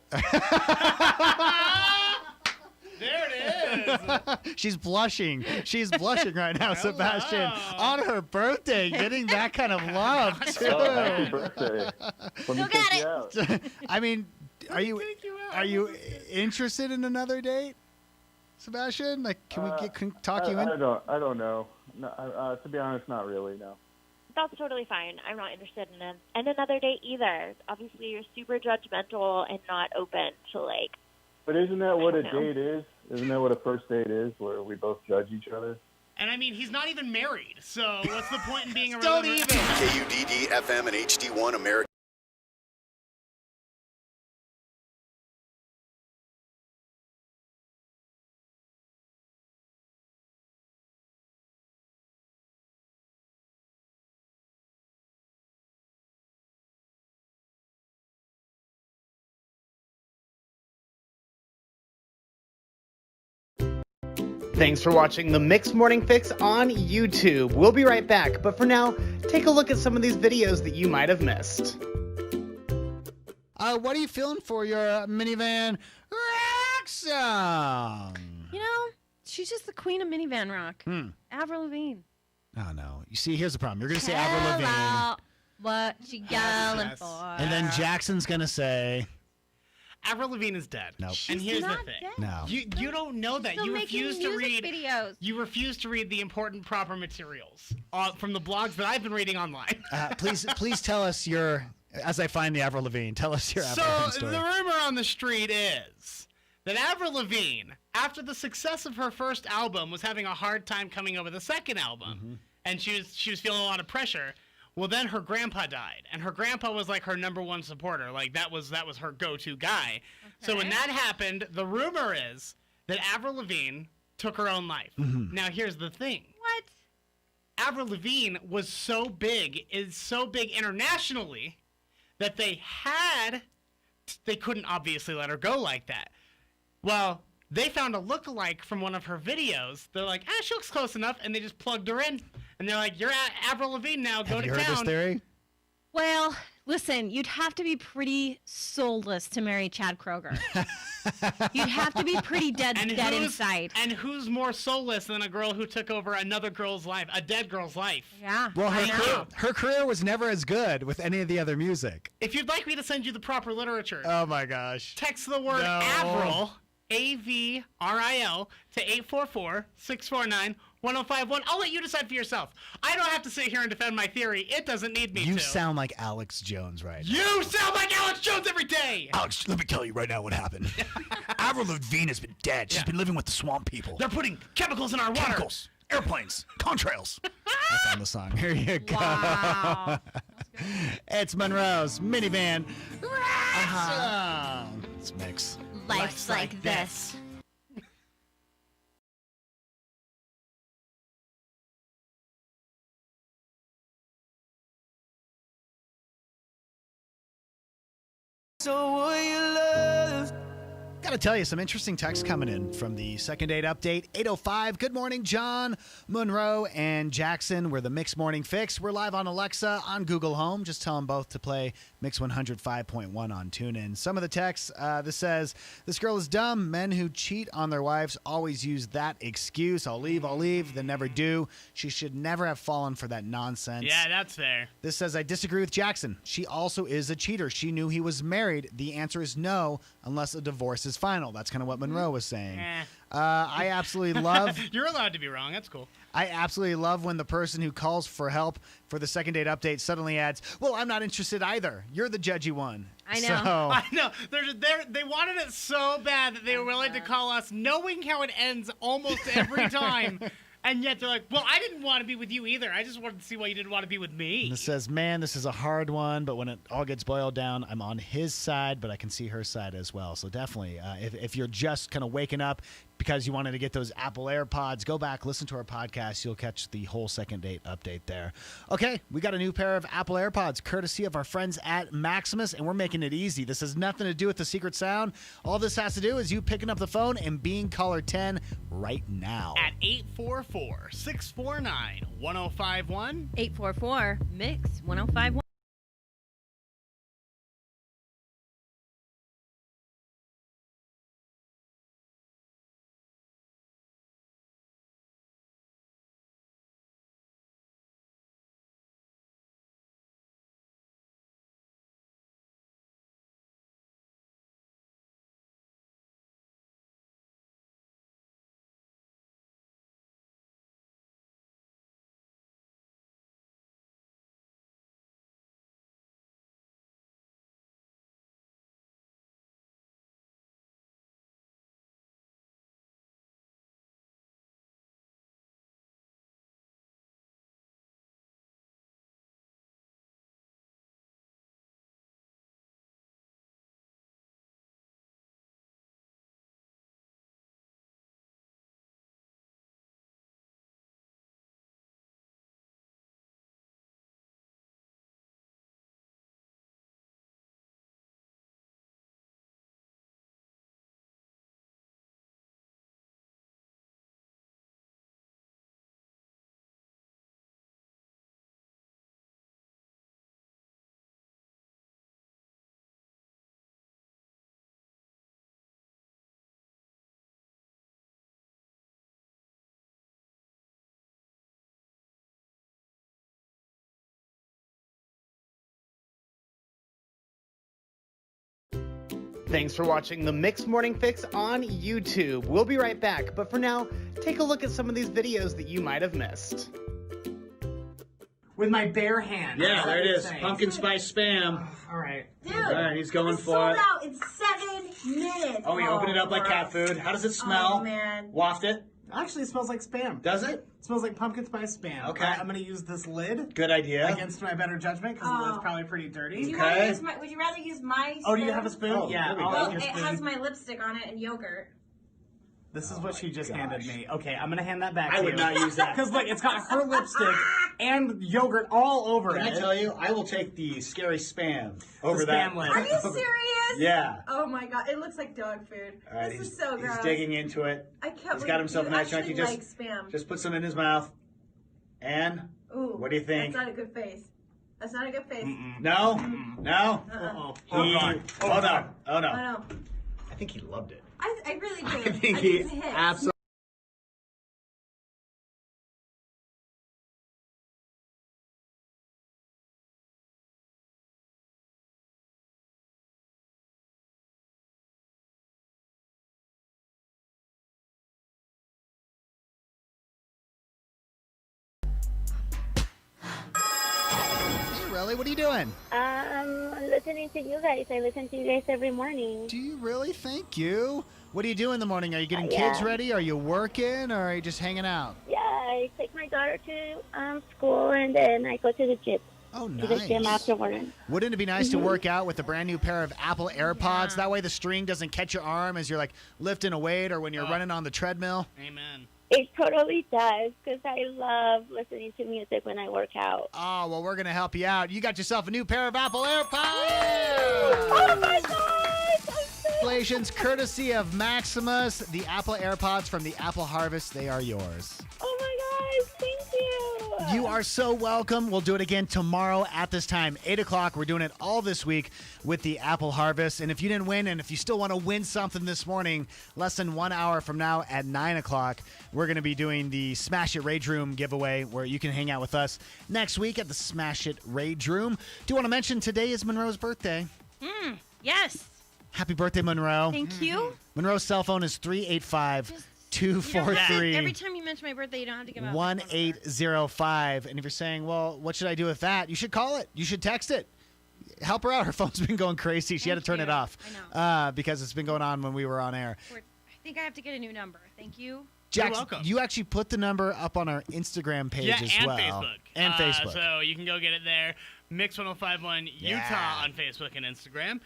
There it is. She's blushing. She's blushing right now, Sebastian. On her birthday, getting that kind of love, too. Oh, happy birthday. Let me take you out. I mean, are you interested in another date, Sebastian? Like, can we talk you in? I don't know. No, to be honest, not really, no. That's totally fine. I'm not interested in another date either. Obviously, you're super judgmental and not open to, like... But isn't that what a I don't know. date is? Isn't that what a first date is, where we both judge each other? And I mean, he's not even married, so what's the point in being a Don't relationship? even. KUDD FM and HD1 America. Thanks for watching the Mixed Morning Fix on YouTube. We'll be right back, but for now, take a look at some of these videos that you might have missed. What are you feeling for your minivan rock song? You know, she's just the queen of minivan rock. Avril Lavigne. Oh, no. You see, here's the problem. You're going to say Avril Lavigne. What she yelling for? And then Jackson's going to say... Avril Lavigne is dead. Nope. And here's the not thing. dead. No. You don't know that. Still You making refuse to music read videos. You refuse to read the important proper materials from the blogs that I've been reading online. Please tell us your... As I find the Avril Lavigne, tell us your Avril Lavigne So story. the rumor on the street is that Avril Lavigne, after the success of her first album, was having a hard time coming up with a second album. and she was feeling a lot of pressure. Well, then her grandpa died, and her grandpa was like her number one supporter. Like that was her go-to guy. Okay. So when that happened, the rumor is that Avril Lavigne took her own life. Mm-hmm. Now here's the thing. What? Avril Lavigne is so big internationally that they couldn't obviously let her go like that. Well, they found a lookalike from one of her videos. They're like, she looks close enough, and they just plugged her in. And they're like, you're at Avril Lavigne now, go to town. Have you heard this theory? Well, listen, you'd have to be pretty soulless to marry Chad Kroeger. You'd have to be pretty dead inside. And who's more soulless than a girl who took over another girl's life, a dead girl's life? Yeah. Well, her career was never as good with any of the other music. If you'd like me to send you the proper literature. Oh, my gosh. Text the word Avril, A-V-R-I-L, to 844-649-1051. I'll let you decide for yourself. I don't have to sit here and defend my theory. It doesn't need me to. You sound like Alex Jones right now. You sound like Alex Jones every day! Alex, let me tell you right now what happened. Avril Lavigne has been dead. She's been living with the swamp people. They're putting chemicals in our water. Chemicals, airplanes, contrails. I found the song. Here you go. Wow. It's Monroe's Minivan. Let's mix. Life's like this. So will you love? Gotta tell you, some interesting text coming in from the second date update. 8:05. Good morning, John, Monroe, and Jackson. We're the Mix Morning Fix. We're live on Alexa, on Google Home. Just tell them both to play Mix 105.1 on TuneIn. Some of the texts, this says, this girl is dumb. Men who cheat on their wives always use that excuse. I'll leave, then never do. She should never have fallen for that nonsense. Yeah, that's fair. This says, I disagree with Jackson. She also is a cheater. She knew he was married. The answer is no, unless a divorce is final. That's kind of what Monroe was saying. I absolutely love... You're allowed to be wrong. That's cool. I absolutely love when the person who calls for help for the second date update suddenly adds, well, I'm not interested either. You're the judgy one. I know. So, I know. They wanted it so bad that they were willing to call us, knowing how it ends almost every time. And yet they're like, well, I didn't want to be with you either. I just wanted to see why you didn't want to be with me. This says, man, this is a hard one, but when it all gets boiled down, I'm on his side, but I can see her side as well. So definitely, if you're just kind of waking up because you wanted to get those Apple AirPods, go back, listen to our podcast. You'll catch the whole second date update there. Okay, we got a new pair of Apple AirPods, courtesy of our friends at Maximus, and we're making it easy. This has nothing to do with the secret sound. All this has to do is you picking up the phone and being caller 10 right now. At 844-649-1051. 844-MIX-1051. Thanks for watching the Mix Morning Fix on YouTube. We'll be right back, but for now, take a look at some of these videos that you might have missed. With my bare hand. Yeah, there it is. Pumpkin spice spam. All right. Dude, all right, he's going for it. Sold out in 7 minutes. Oh, you open it up like cat food. How does it smell? Oh, man. Waft it. Actually, it smells like Spam. Does it? It smells like pumpkin spice Spam. Okay. I'm going to use this lid. Good idea. Against my better judgment, because the lid's probably pretty dirty. Do you want to use my, would you rather use my spoon? Oh, do you have a spoon? Oh, Yeah, there we I'll go. use Well, your it spoon. has my lipstick on it and yogurt. This is what she just handed me. Okay, I'm gonna hand that back to I you. would not use that. Because look, it's got her lipstick and yogurt all over Can it. I tell you? I will take the scary Spam over that. Spam lid. Are you serious? Yeah. Oh my god, it looks like dog food. All right, This he's, is so gross. he's digging into it. I can't He's believe got himself you a nice chunk. actually He like Spam. just put some in his mouth. And Ooh, what do you think? That's not a good face. That's not a good face. No, no. Uh-uh. He, God. oh no, oh no. Oh no. I think he loved it. I really do. I think he it's a hit. absolutely. Hey, Riley, what are you doing? Listening to you guys. I listen to you guys every morning. Do you really? Thank you. What do you do in the morning? Are you getting Yeah. kids ready? Are you working? Or are you just hanging out? Yeah, I take my daughter to school and then I go to the gym. Oh, To the gym nice. afterward. Wouldn't it be nice to Mhm. work out with a brand new pair of Apple AirPods? That way the string doesn't catch your arm as you're like lifting a weight or when you're running on the treadmill. Amen. It totally does because I love listening to music when I work out. Oh, well, we're going to help you out. You got yourself a new pair of Apple AirPods. Oh my God! Congratulations, courtesy of Maximus, the Apple AirPods from the Apple Harvest. They are yours. Oh my God! Thank you. You are so welcome. We'll do it again tomorrow at this time, 8 o'clock. We're doing it all this week with the Apple Harvest. And if you didn't win, and if you still want to win something this morning, less than 1 hour from now at 9 o'clock, we're going to be doing the Smash It Rage Room giveaway where you can hang out with us next week at the Smash It Rage Room. Do you want to mention today is Monroe's birthday? Yes. Happy birthday, Monroe. Thank you. Monroe's cell phone is 385 You don't have to- 243 Every time you mention my birthday, you don't have to give out. 1805. And if you're saying, well, what should I do with that? You should call it. You should text it. Help her out. Her phone's been going crazy. She had to turn it off because it's been going on when we were on air. I think I have to get a new number. Thank you. Jax, welcome. you actually put the number up on our Instagram page as and well. Facebook. And Facebook. So you can go get it there. Mix1051 Yeah. Utah on Facebook and Instagram.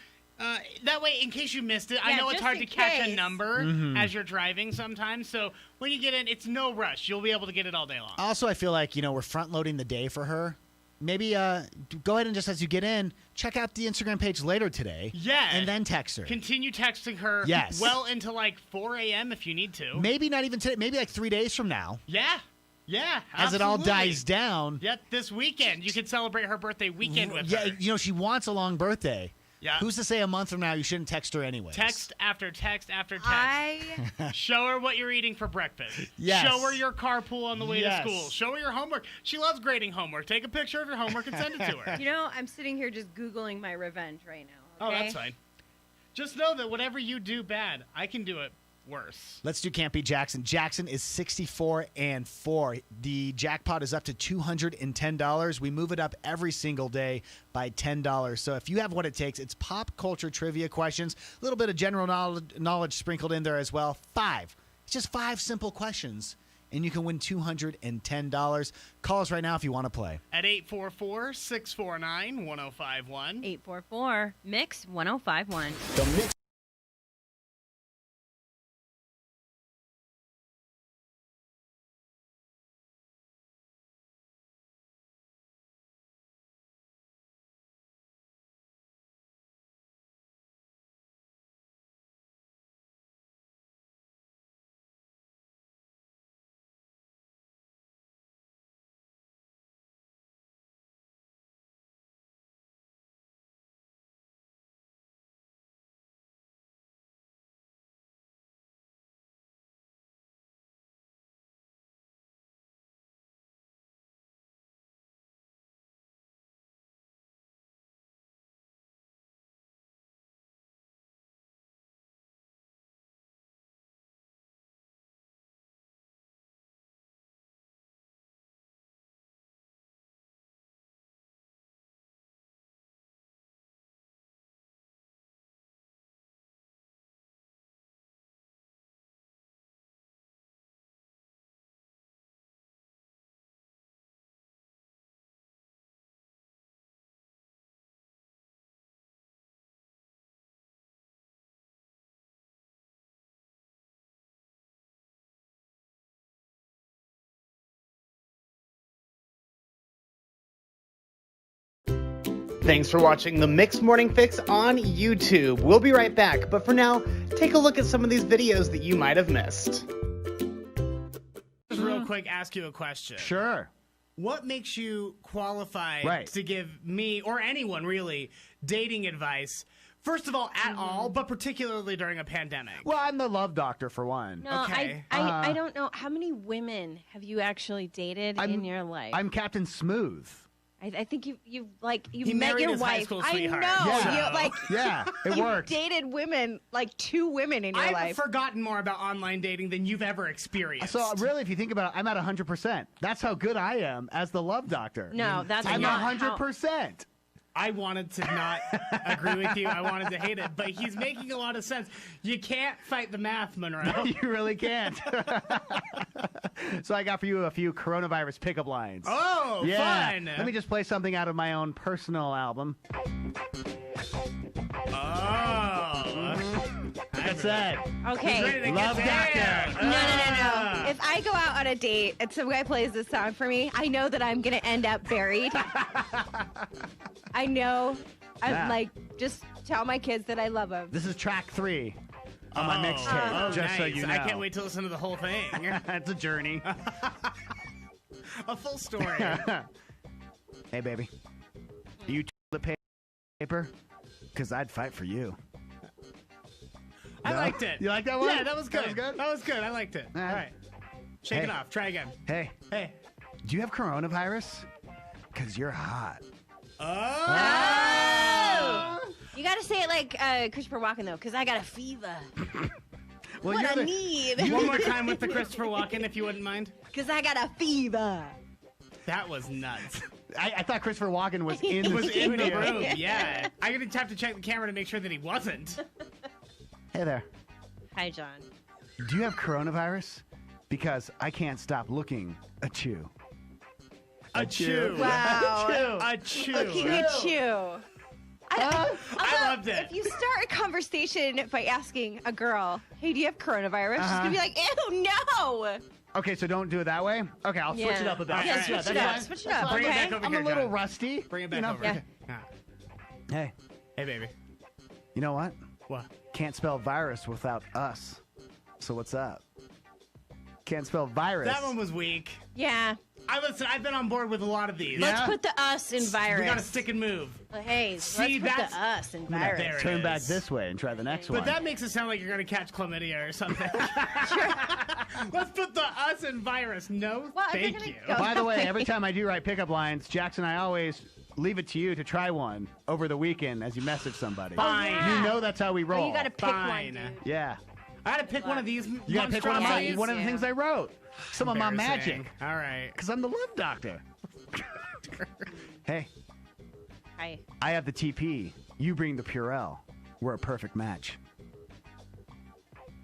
That way, in case you missed it, I Yeah, know it's just hard to in catch a case. number Mhm. as you're driving sometimes. So when you get in, it's no rush. You'll be able to get it all day long. Also, I feel like, we're front loading the day for her. Maybe go ahead and just as you get in, check out the Instagram page later today. Yeah. And then text her. Continue texting her Yes. well into like 4 a.m. if you need to. Maybe not even today. Maybe like 3 days from now. Yeah. Yeah. As it all absolutely. dies down. Yep, this weekend. You can celebrate her birthday weekend with her. Yeah, she wants a long birthday. Yeah. Who's to say a month from now you shouldn't text her anyway? Text after text after text. Show her what you're eating for breakfast. Yes. Show her your carpool on the way Yes. to school. Show her your homework. She loves grading homework. Take a picture of your homework and send it to her. You know, I'm sitting here just Googling my revenge right now. Oh, Okay? that's fine. Just know that whatever you do bad, I can do it worse. Let's do Can't Beat Jackson. Jackson is 64-4. The jackpot is up to $210. We move it up every single day by $10. So if you have what it takes, it's pop culture trivia questions, a little bit of general knowledge sprinkled in there as well. 5. It's just 5 simple questions, and you can win $210. Call us right now if you want to play. At 844-649-1051. 844 Mix 1051. The Mix Thanks for watching the Mixed Morning Fix on YouTube. We'll be right back, but for now, take a look at some of these videos that you might have missed. Just real quick, ask you a question. Sure. What makes you qualified to give me, or anyone really, dating advice? First of all, at all, but particularly during a pandemic. Well, I'm the love doctor for one. No, I don't know. How many women have you actually dated in your life? I'm Captain Smooth. I think you He met married your his high wife. school I sweetheart. know. Yeah. Yeah, it you worked. dated women, like 2 women in your I've life. forgotten more about online dating than you've ever experienced. So really, if you think about it, I'm at 100%. That's how good I am as the love doctor. No, that's I'm not 100%. I wanted to not agree with you. I wanted to hate it, but he's making a lot of sense. You can't fight the math, Monroe. No, you really can't. So I got for you a few coronavirus pickup lines. Oh, yeah. fun. Let me just play something out of my own personal album. Oh. That's it. Okay. Love doctor. No. If I go out on a date and some guy plays this song for me, I know that I'm going to end up buried. I know. I'm Yeah. like, just tell my kids that I love them. This is track 3 on my mixtape, Oh, just so nice. you know. I can't wait to listen to the whole thing. It's a journey. A full story. Hey, baby. You toilet paper? Because I'd fight for you. I No? liked it. You like that one? Yeah, that was good. That was good? That was good. I liked it. All All right. right. Shake it Hey. off. Try again. Hey, Hey. do you have coronavirus? Because you're hot. Oh! You got to say it like Christopher Walken, though, because I got a fever. Well, what you're I the- need. One more time with the Christopher Walken, if you wouldn't mind. Because I got a fever. That was nuts. I thought Christopher Walken was in the was in the studio. room, yeah. I'm going to have to check the camera to make sure that he wasn't. Hey there. Hi, John. Do you have coronavirus? Because I can't stop looking at you. A chew. Wow. A chew. Looking at you. I loved it. If you start a conversation by asking a girl, hey, do you have coronavirus? She's going to be like, ew, no. Okay, so don't do it that way? Okay, I'll switch it up a bit. Yeah, That's switch it fine. up. That's Switch it fine. up, Bring it okay? back over I'm here, a little John. rusty. Bring it back you know? over. Yeah. Ah. Hey, Hey, baby. you know what? What? Can't spell virus without us. So what's up? Can't spell virus. That one was weak. Yeah. I've been on board with a lot of these. Let's put the us in virus. We got to stick and move. Hey, See, let's put that's- the us in I'm gonna virus. There it turn back is. this way and try the next But one. that makes it sound like you're going to catch chlamydia or something. Let's put the us in virus. No, Well, if thank you're you. gonna go- By the way, every time I do write pickup lines, Jackson, I always leave it to you to try one over the weekend as you message somebody. Fine. yeah. You know that's how we roll. Oh, you got to pick Fine. one, dude. Yeah. I had to pick one of these. You got to pick one of monstrosities. one of the things I wrote. Some of my Embarrassing. magic. All right. Because I'm the love doctor. Hey, Hi. I have the TP. You bring the Purell. We're a perfect match.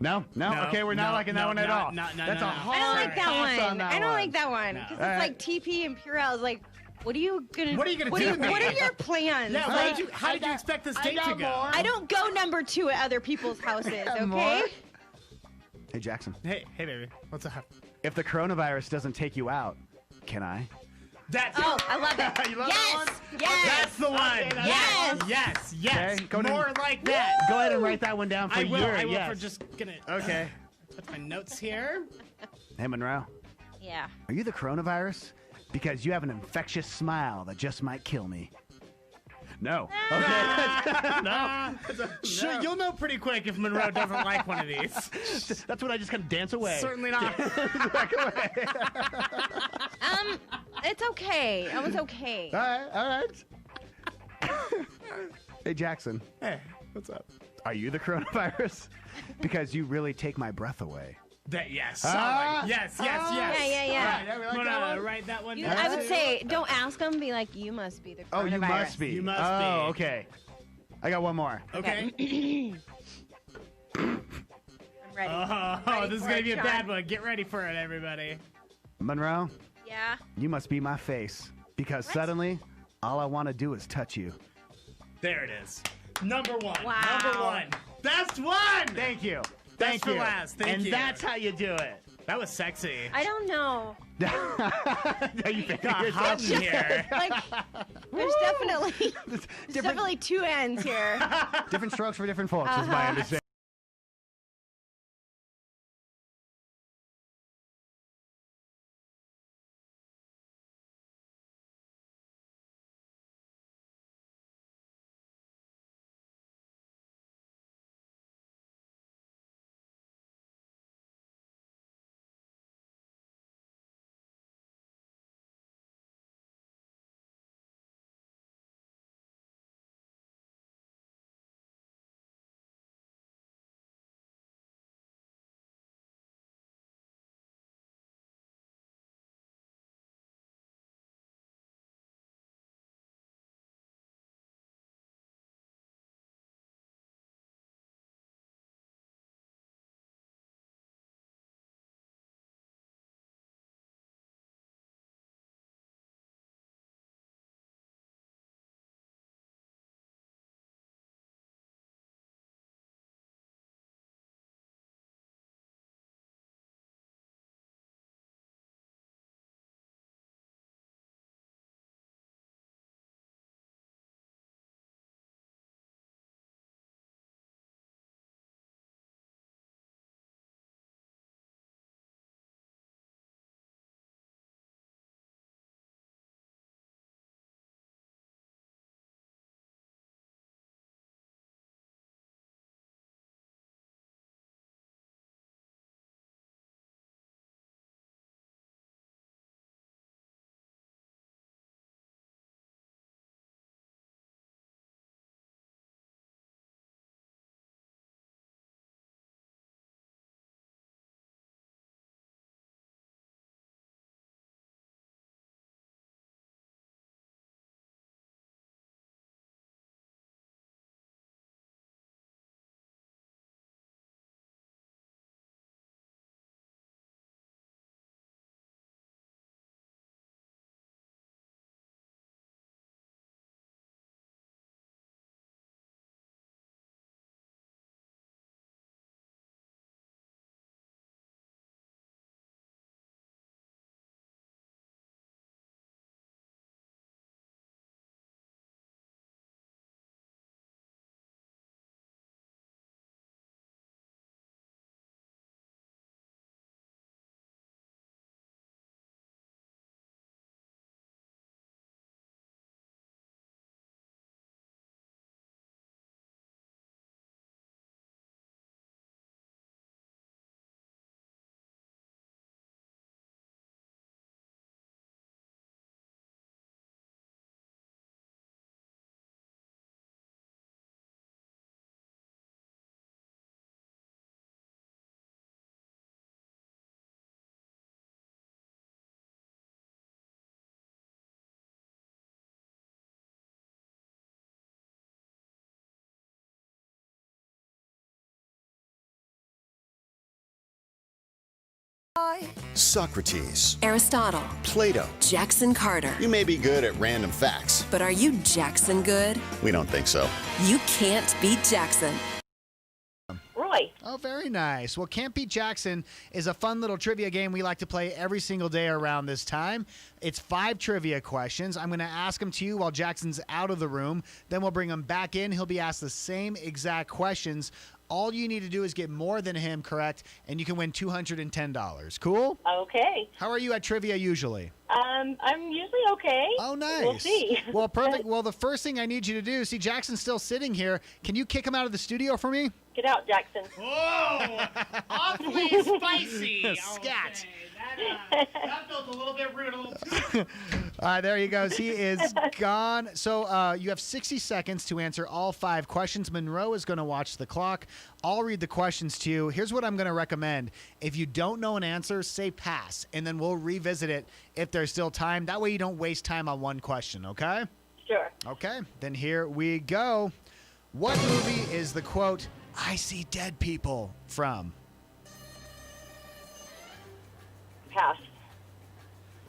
No? Okay, we're not liking that one at all. That's a I don't hard like that pass one. on that I don't one. like that one. No. Because All it's right. like TP and Purell is like, what are you going to What are you gonna do with me? What are your plans? Yeah, Like, how did you expect this date to go? I don't go number 2 at other people's houses, okay? More? Hey, Jackson. Hey, baby. What's up? If the coronavirus doesn't take you out, can I? That's Oh, I love it. You love yes. that one? Yes. That's the one. Yes. Yes. Yes. Okay, go More ahead. like that. Go ahead and write that one down for I will. your I will. yes. For just gonna. Okay. Put my notes here. Hey, Monroe. Yeah. Are you the coronavirus? Because you have an infectious smile that just might kill me. No. Okay. No. Sure, you'll know pretty quick if Monroe doesn't like one of these. That's when I just kind of dance away. Certainly not. Back away. It's okay. That one's okay. All right. Hey, Jackson. Hey, what's up? Are you the coronavirus? Because you really take my breath away. That yes. Ah. Yes. Yeah. All right, we like that one? Write that one You, down. I would say, don't ask them. Be like, you must be the coronavirus. Oh, you must be. You must oh, be. okay. I got one more. Okay. I'm ready. Oh, Ready this is for gonna it, be a Sean. bad one. Get ready for it, everybody. Monroe, Yeah. you must be my face. Because suddenly, all I want to do is touch you. There it is. Number one. Wow. Number one. Best one. Thank you. Best Thank for you. last. Thank and you. that's how you do it. That was sexy. I don't know. You figured Got yourself- hot in here. Like, there's definitely two ends here. Different strokes for different folks, is my Uh-huh. understanding. Socrates, Aristotle, Plato. Jackson Carter. You may be good at random facts. But are you Jackson good? We don't think so. You can't beat Jackson. Roy. Oh, very nice. Well, Can't Beat Jackson is a fun little trivia game we like to play every single day around this time. It's 5 trivia questions. I'm going to ask them to you while Jackson's out of the room. Then we'll bring him back in. He'll be asked the same exact questions. All you need to do is get more than him correct, and you can win $210. Cool? Okay. How are you at trivia usually? I'm usually okay. Oh, nice. We'll see. Well, perfect. Well, the first thing I need you to do, see, Jackson's still sitting here. Can you kick him out of the studio for me? Get out, Jackson. Whoa! Awfully spicy. Scat. That felt a little bit rude. A little too. All right, there he goes. He is gone. So you have 60 seconds to answer all 5 questions. Monroe is going to watch the clock. I'll read the questions to you. Here's what I'm going to recommend. If you don't know an answer, say pass, and then we'll revisit it if there's still time. That way you don't waste time on one question, okay? Sure. Okay, then here we go. What movie is the quote, "I see dead people" from? Pass.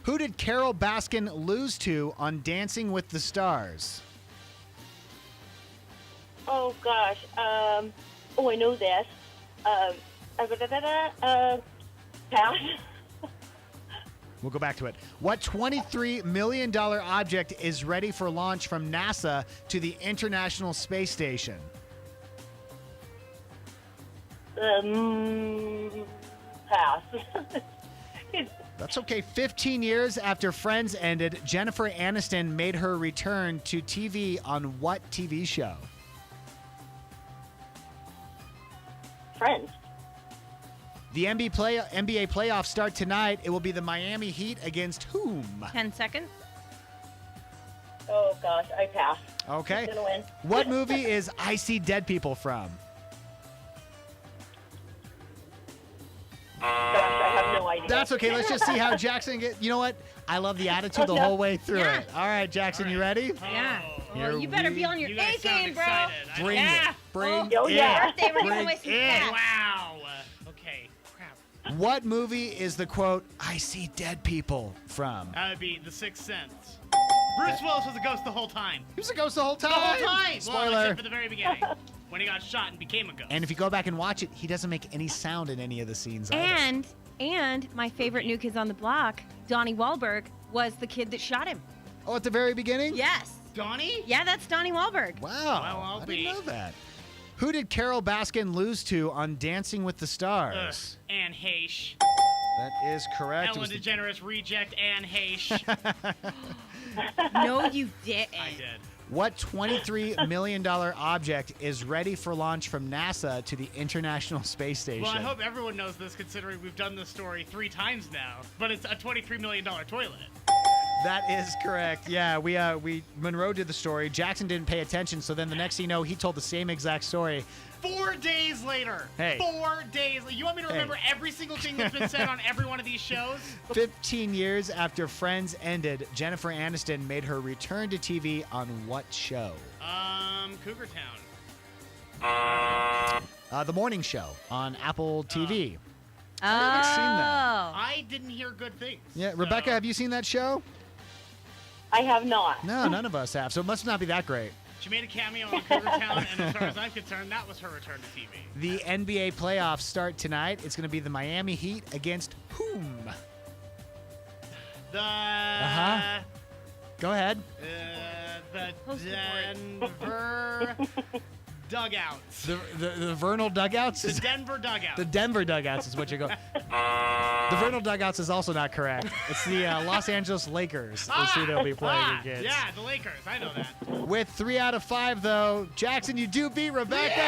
Who did Carol Baskin lose to on Dancing with the Stars? Oh, gosh. I know this. Pass. We'll go back to it. What $23 million object is ready for launch from NASA to the International Space Station? Pass. That's okay. 15 years after Friends ended, Jennifer Aniston made her return to TV on what TV show? Friends. The NBA playoffs start tonight. It will be the Miami Heat against whom? 10 seconds. Oh gosh, I pass. Okay. Who's gonna win? What movie is I See Dead People from? Gosh, I have no idea. That's okay. Let's just see how Jackson get. You know what? I love the attitude the whole way through it. All right, Jackson, you ready? Yeah. Here Well, you better be on your A game, bro. Bring it. Bring Oh, it. yeah. Birthday, we're Bring giving away some it. cash. Wow. Okay. Crap. What movie is the quote, I see dead people from? That would be The Sixth Sense. Bruce Willis was a ghost the whole time. He was a ghost the whole time. The whole time. Well, Spoiler. except for the very beginning, when he got shot and became a ghost. And if you go back and watch it, he doesn't make any sound in any of the scenes either. And my favorite New Kids on the Block, Donnie Wahlberg, was the kid that shot him. Oh, at the very beginning? Yes. Donnie? Yeah, that's Donnie Wahlberg. Wow. Well, I'll I be. didn't know that. Who did Carol Baskin lose to on Dancing with the Stars? Anne Heche. That is correct. It Ellen was the- DeGeneres reject Anne Heche. No, you didn't. I did. What $23 million object is ready for launch from NASA to the International Space Station? Well, I hope everyone knows this, considering we've done this story 3 times now. But it's a $23 million toilet. That is correct. Yeah, we Monroe did the story. Jackson didn't pay attention, so then the next thing you know, he told the same exact story. 4 days later. Hey. 4 days. You want me to remember every single thing that's been said on every one of these shows? 15 years after Friends ended, Jennifer Aniston made her return to TV on what show? Cougar Town. The Morning Show on Apple TV. Oh. I haven't seen that. I didn't hear good things. Yeah, Rebecca, have you seen that show? I have not. No, none of us have, so it must not be that great. She made a cameo on Cougar Town, and as far as I'm concerned, that was her return to TV. The NBA playoffs start tonight. It's going to be the Miami Heat against whom? The Go ahead. the Denver Dugouts. The Vernal Dugouts? The Denver Dugouts. The Denver Dugouts is what you're going. The Vernal Dugouts is also not correct. It's the Los Angeles Lakers is who they'll be playing against. Yeah, the Lakers. I know that. With 3 out of 5, though, Jackson, you do beat Rebecca.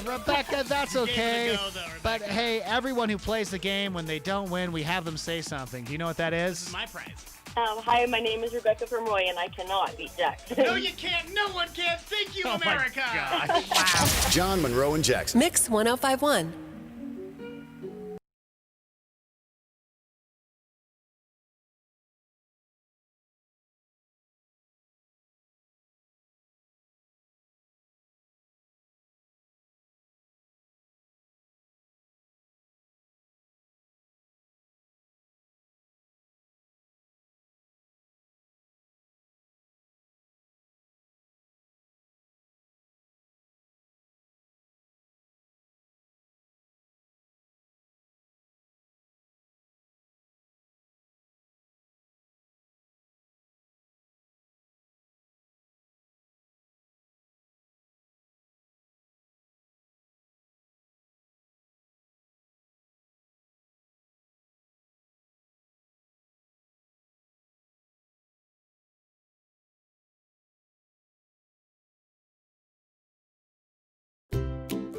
Rebecca, that's You gave it a okay. go, though, Rebecca. But hey, everyone who plays the game, when they don't win, we have them say something. Do you know what that This is? is my prize. Hi, my name is Rebecca from Roy, and I cannot beat Jackson. No, you can't. No one can. Thank you, America. John, Monroe, and Jackson. Mix 1051.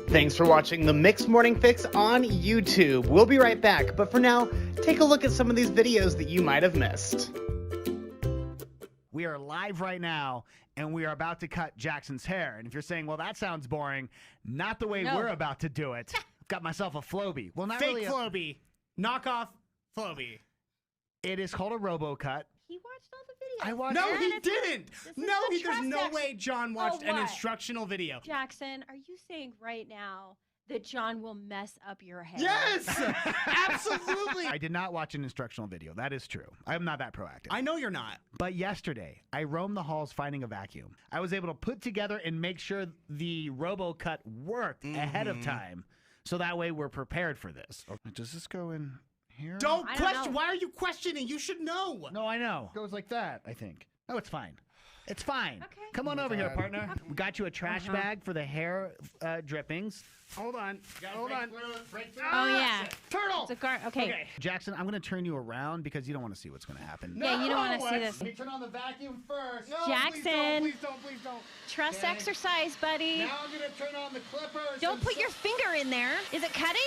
Thanks for watching the Mixed Morning Fix on YouTube. We'll be right back, but for now, take a look at some of these videos that you might have missed. We are live right now, and we are about to cut Jackson's hair. And if you're saying, well, that sounds boring, not the way No. we're about to do it. I've got myself a Flowbee. Well, not Fake really. Flowbee. Knockoff Flowbee. It is called a RoboCut. He watched all the videos. I watched. No, And he it's- didn't. this is No, the there's trust no act- way John watched an what? instructional video. Jackson, are you saying right now that John will mess up your hair? Yes, absolutely. I did not watch an instructional video. That is true. I'm not that proactive. I know you're not. But yesterday, I roamed the halls finding a vacuum. I was able to put together and make sure the RoboCut worked ahead of time. So that way we're prepared for this. Does this go in Don't I don't question. know. Why are you questioning? You should know. No, I know. Goes like that, I think. Oh, it's fine. It's fine. Okay. Come on over here, partner. We got you a trash bag for the hair drippings. Hold on. Hold on. Oh yeah. Turtle. It's a guard. Okay. Jackson, I'm going to turn you around because you don't want to see what's going to happen. Yeah, you don't want to see this. Let me turn on the vacuum first. No, Jackson. Please don't. Trust exercise, buddy. Now I'm going to turn on the clippers. Don't put your finger in there. Is it cutting?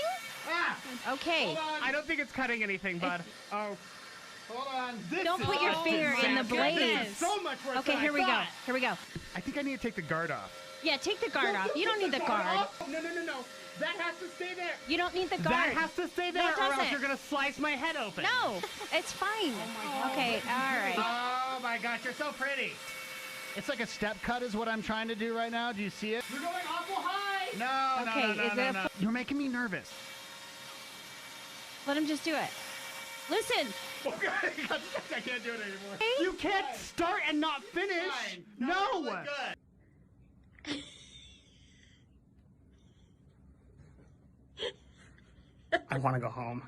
Ah! Okay. Hold on. I don't think it's cutting anything, bud. Oh. Hold on. Don't put your finger in the blade. This is so much worse Okay, than here I we go. thought. Here we go. I think I need to take the guard off. Yeah, take the guard off. You don't need the guard. No. That has to stay there. You don't need the guard. That has to stay there, No, it or else doesn't. you're gonna slice my head open. No, it's fine. Okay, all right. Oh my gosh, you're so pretty. It's like a step cut is what I'm trying to do right now. Do you see it? You're going awful high. No, Okay, no. is it a- You're making me nervous. Let him just do it. Listen. Okay, I can't do it anymore. You can't start and not finish. Fine. No. Really good. I want to go home.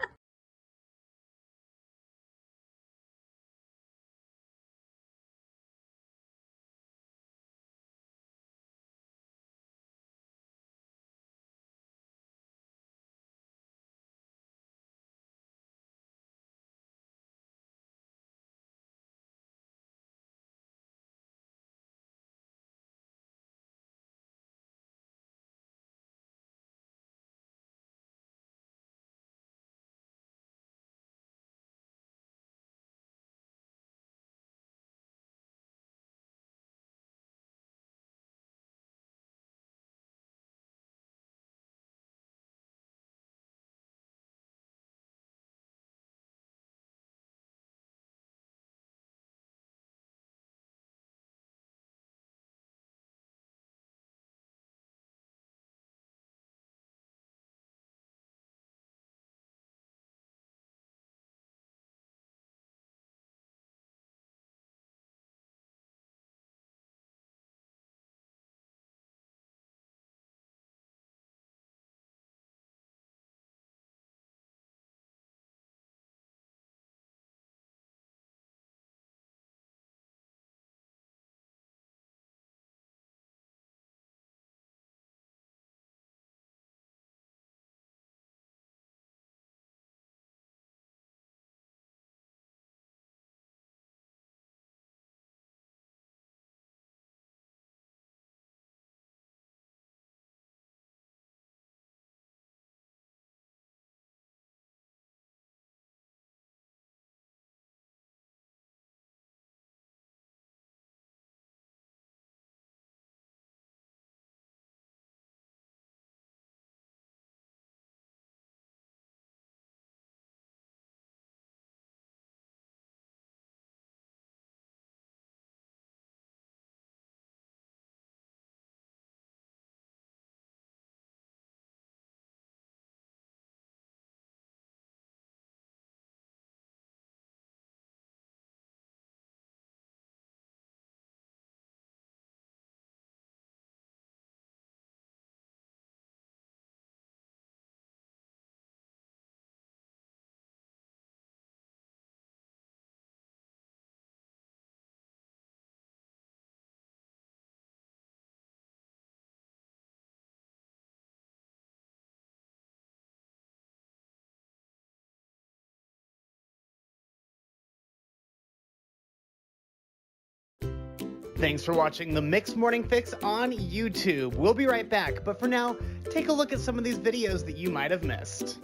Thanks for watching the Mixed Morning Fix on YouTube. We'll be right back, but for now, take a look at some of these videos that you might have missed.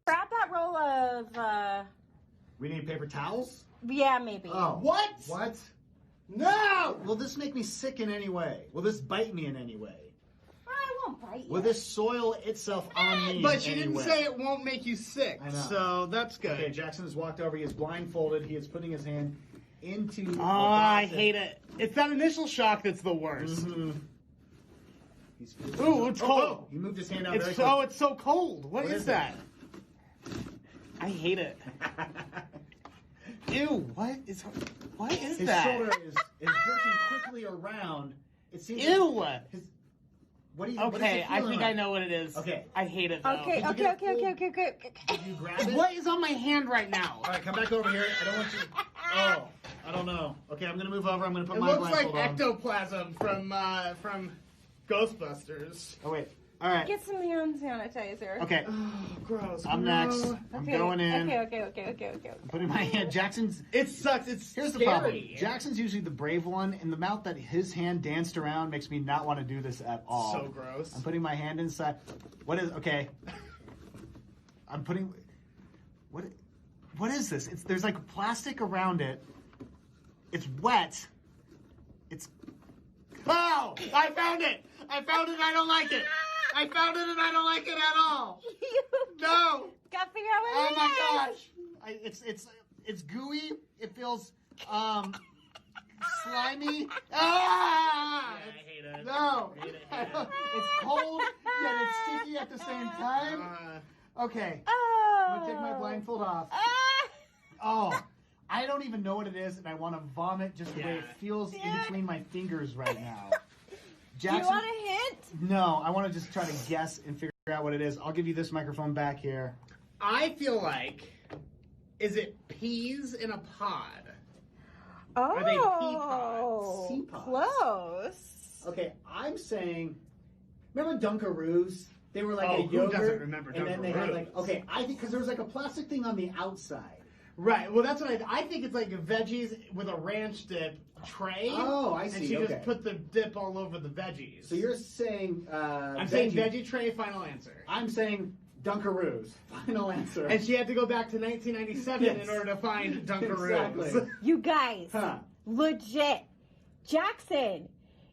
Grab that roll of, We need paper towels? yeah, maybe. Oh. What? What? No! Will this make me sick in any way? Will this bite me in any way? I won't bite you. Will this soil itself on me But in you any didn't way? say it won't make you sick. I know. So that's good. Okay, Jackson has walked over. He is blindfolded. He is putting his hand into. Oh, I hate it. It's that initial shock that's the worst. Mm-hmm. Ooh, it's cold. He moved his hand out It's very so quickly. it's so cold. What is that? I hate it. Ew, what is His that? shoulder is jerking quickly around. It seems Ew. like his What do you? Okay, I think I know what it is. Okay. I hate it, though. Okay. Did you grab it? What is on my hand right now? All right, come back over here. I don't want you. Oh, I don't know. Okay, I'm gonna move over. I'm gonna put It my looks like blindfold on. ectoplasm from Ghostbusters. Oh wait. All right. Get some hand sanitizer. Okay. Oh, gross. I'm next. I'm going in. Okay. I'm putting my hand. Jackson's. It sucks. It's Here's scary. the problem. Jackson's usually the brave one, and the amount that his hand danced around makes me not want to do this at all. So gross. I'm putting my hand inside. What is? Okay. I'm putting. What is this? There's like plastic around it. It's wet. It's. Oh! I found it. I found it. And I don't like it. I found it and I don't like it at all. No. Gotta figure out Oh what it my is. gosh. It's gooey. It feels slimy. Ah! I hate it. No. I hate it. It's cold yet it's sticky at the same time. Okay. Oh. I'm gonna take my blindfold off. Oh. I don't even know what it is, and I want to vomit just the way it feels in between my fingers right now. Jackson, Do you want a hint? No, I want to just try to guess and figure out what it is. I'll give you this microphone back here. I feel like, is it peas in a pod? Oh. Are they pea pods? Sea pods. Close. Okay, I'm saying, remember Dunkaroos? They were like Oh, a who yogurt, doesn't remember and then they had Dunkaroos? like, okay, I think because there was like a plastic thing on the outside. Right. Well, that's what I think. It's like veggies with a ranch dip tray. Oh, I And see, she okay. just put the dip all over the veggies. So you're saying I'm saying veggie tray. Final answer. I'm saying Dunkaroos. Final answer. And she had to go back to 1997 Yes. in order to find Dunkaroos. Exactly. You guys, Huh. legit. Jackson,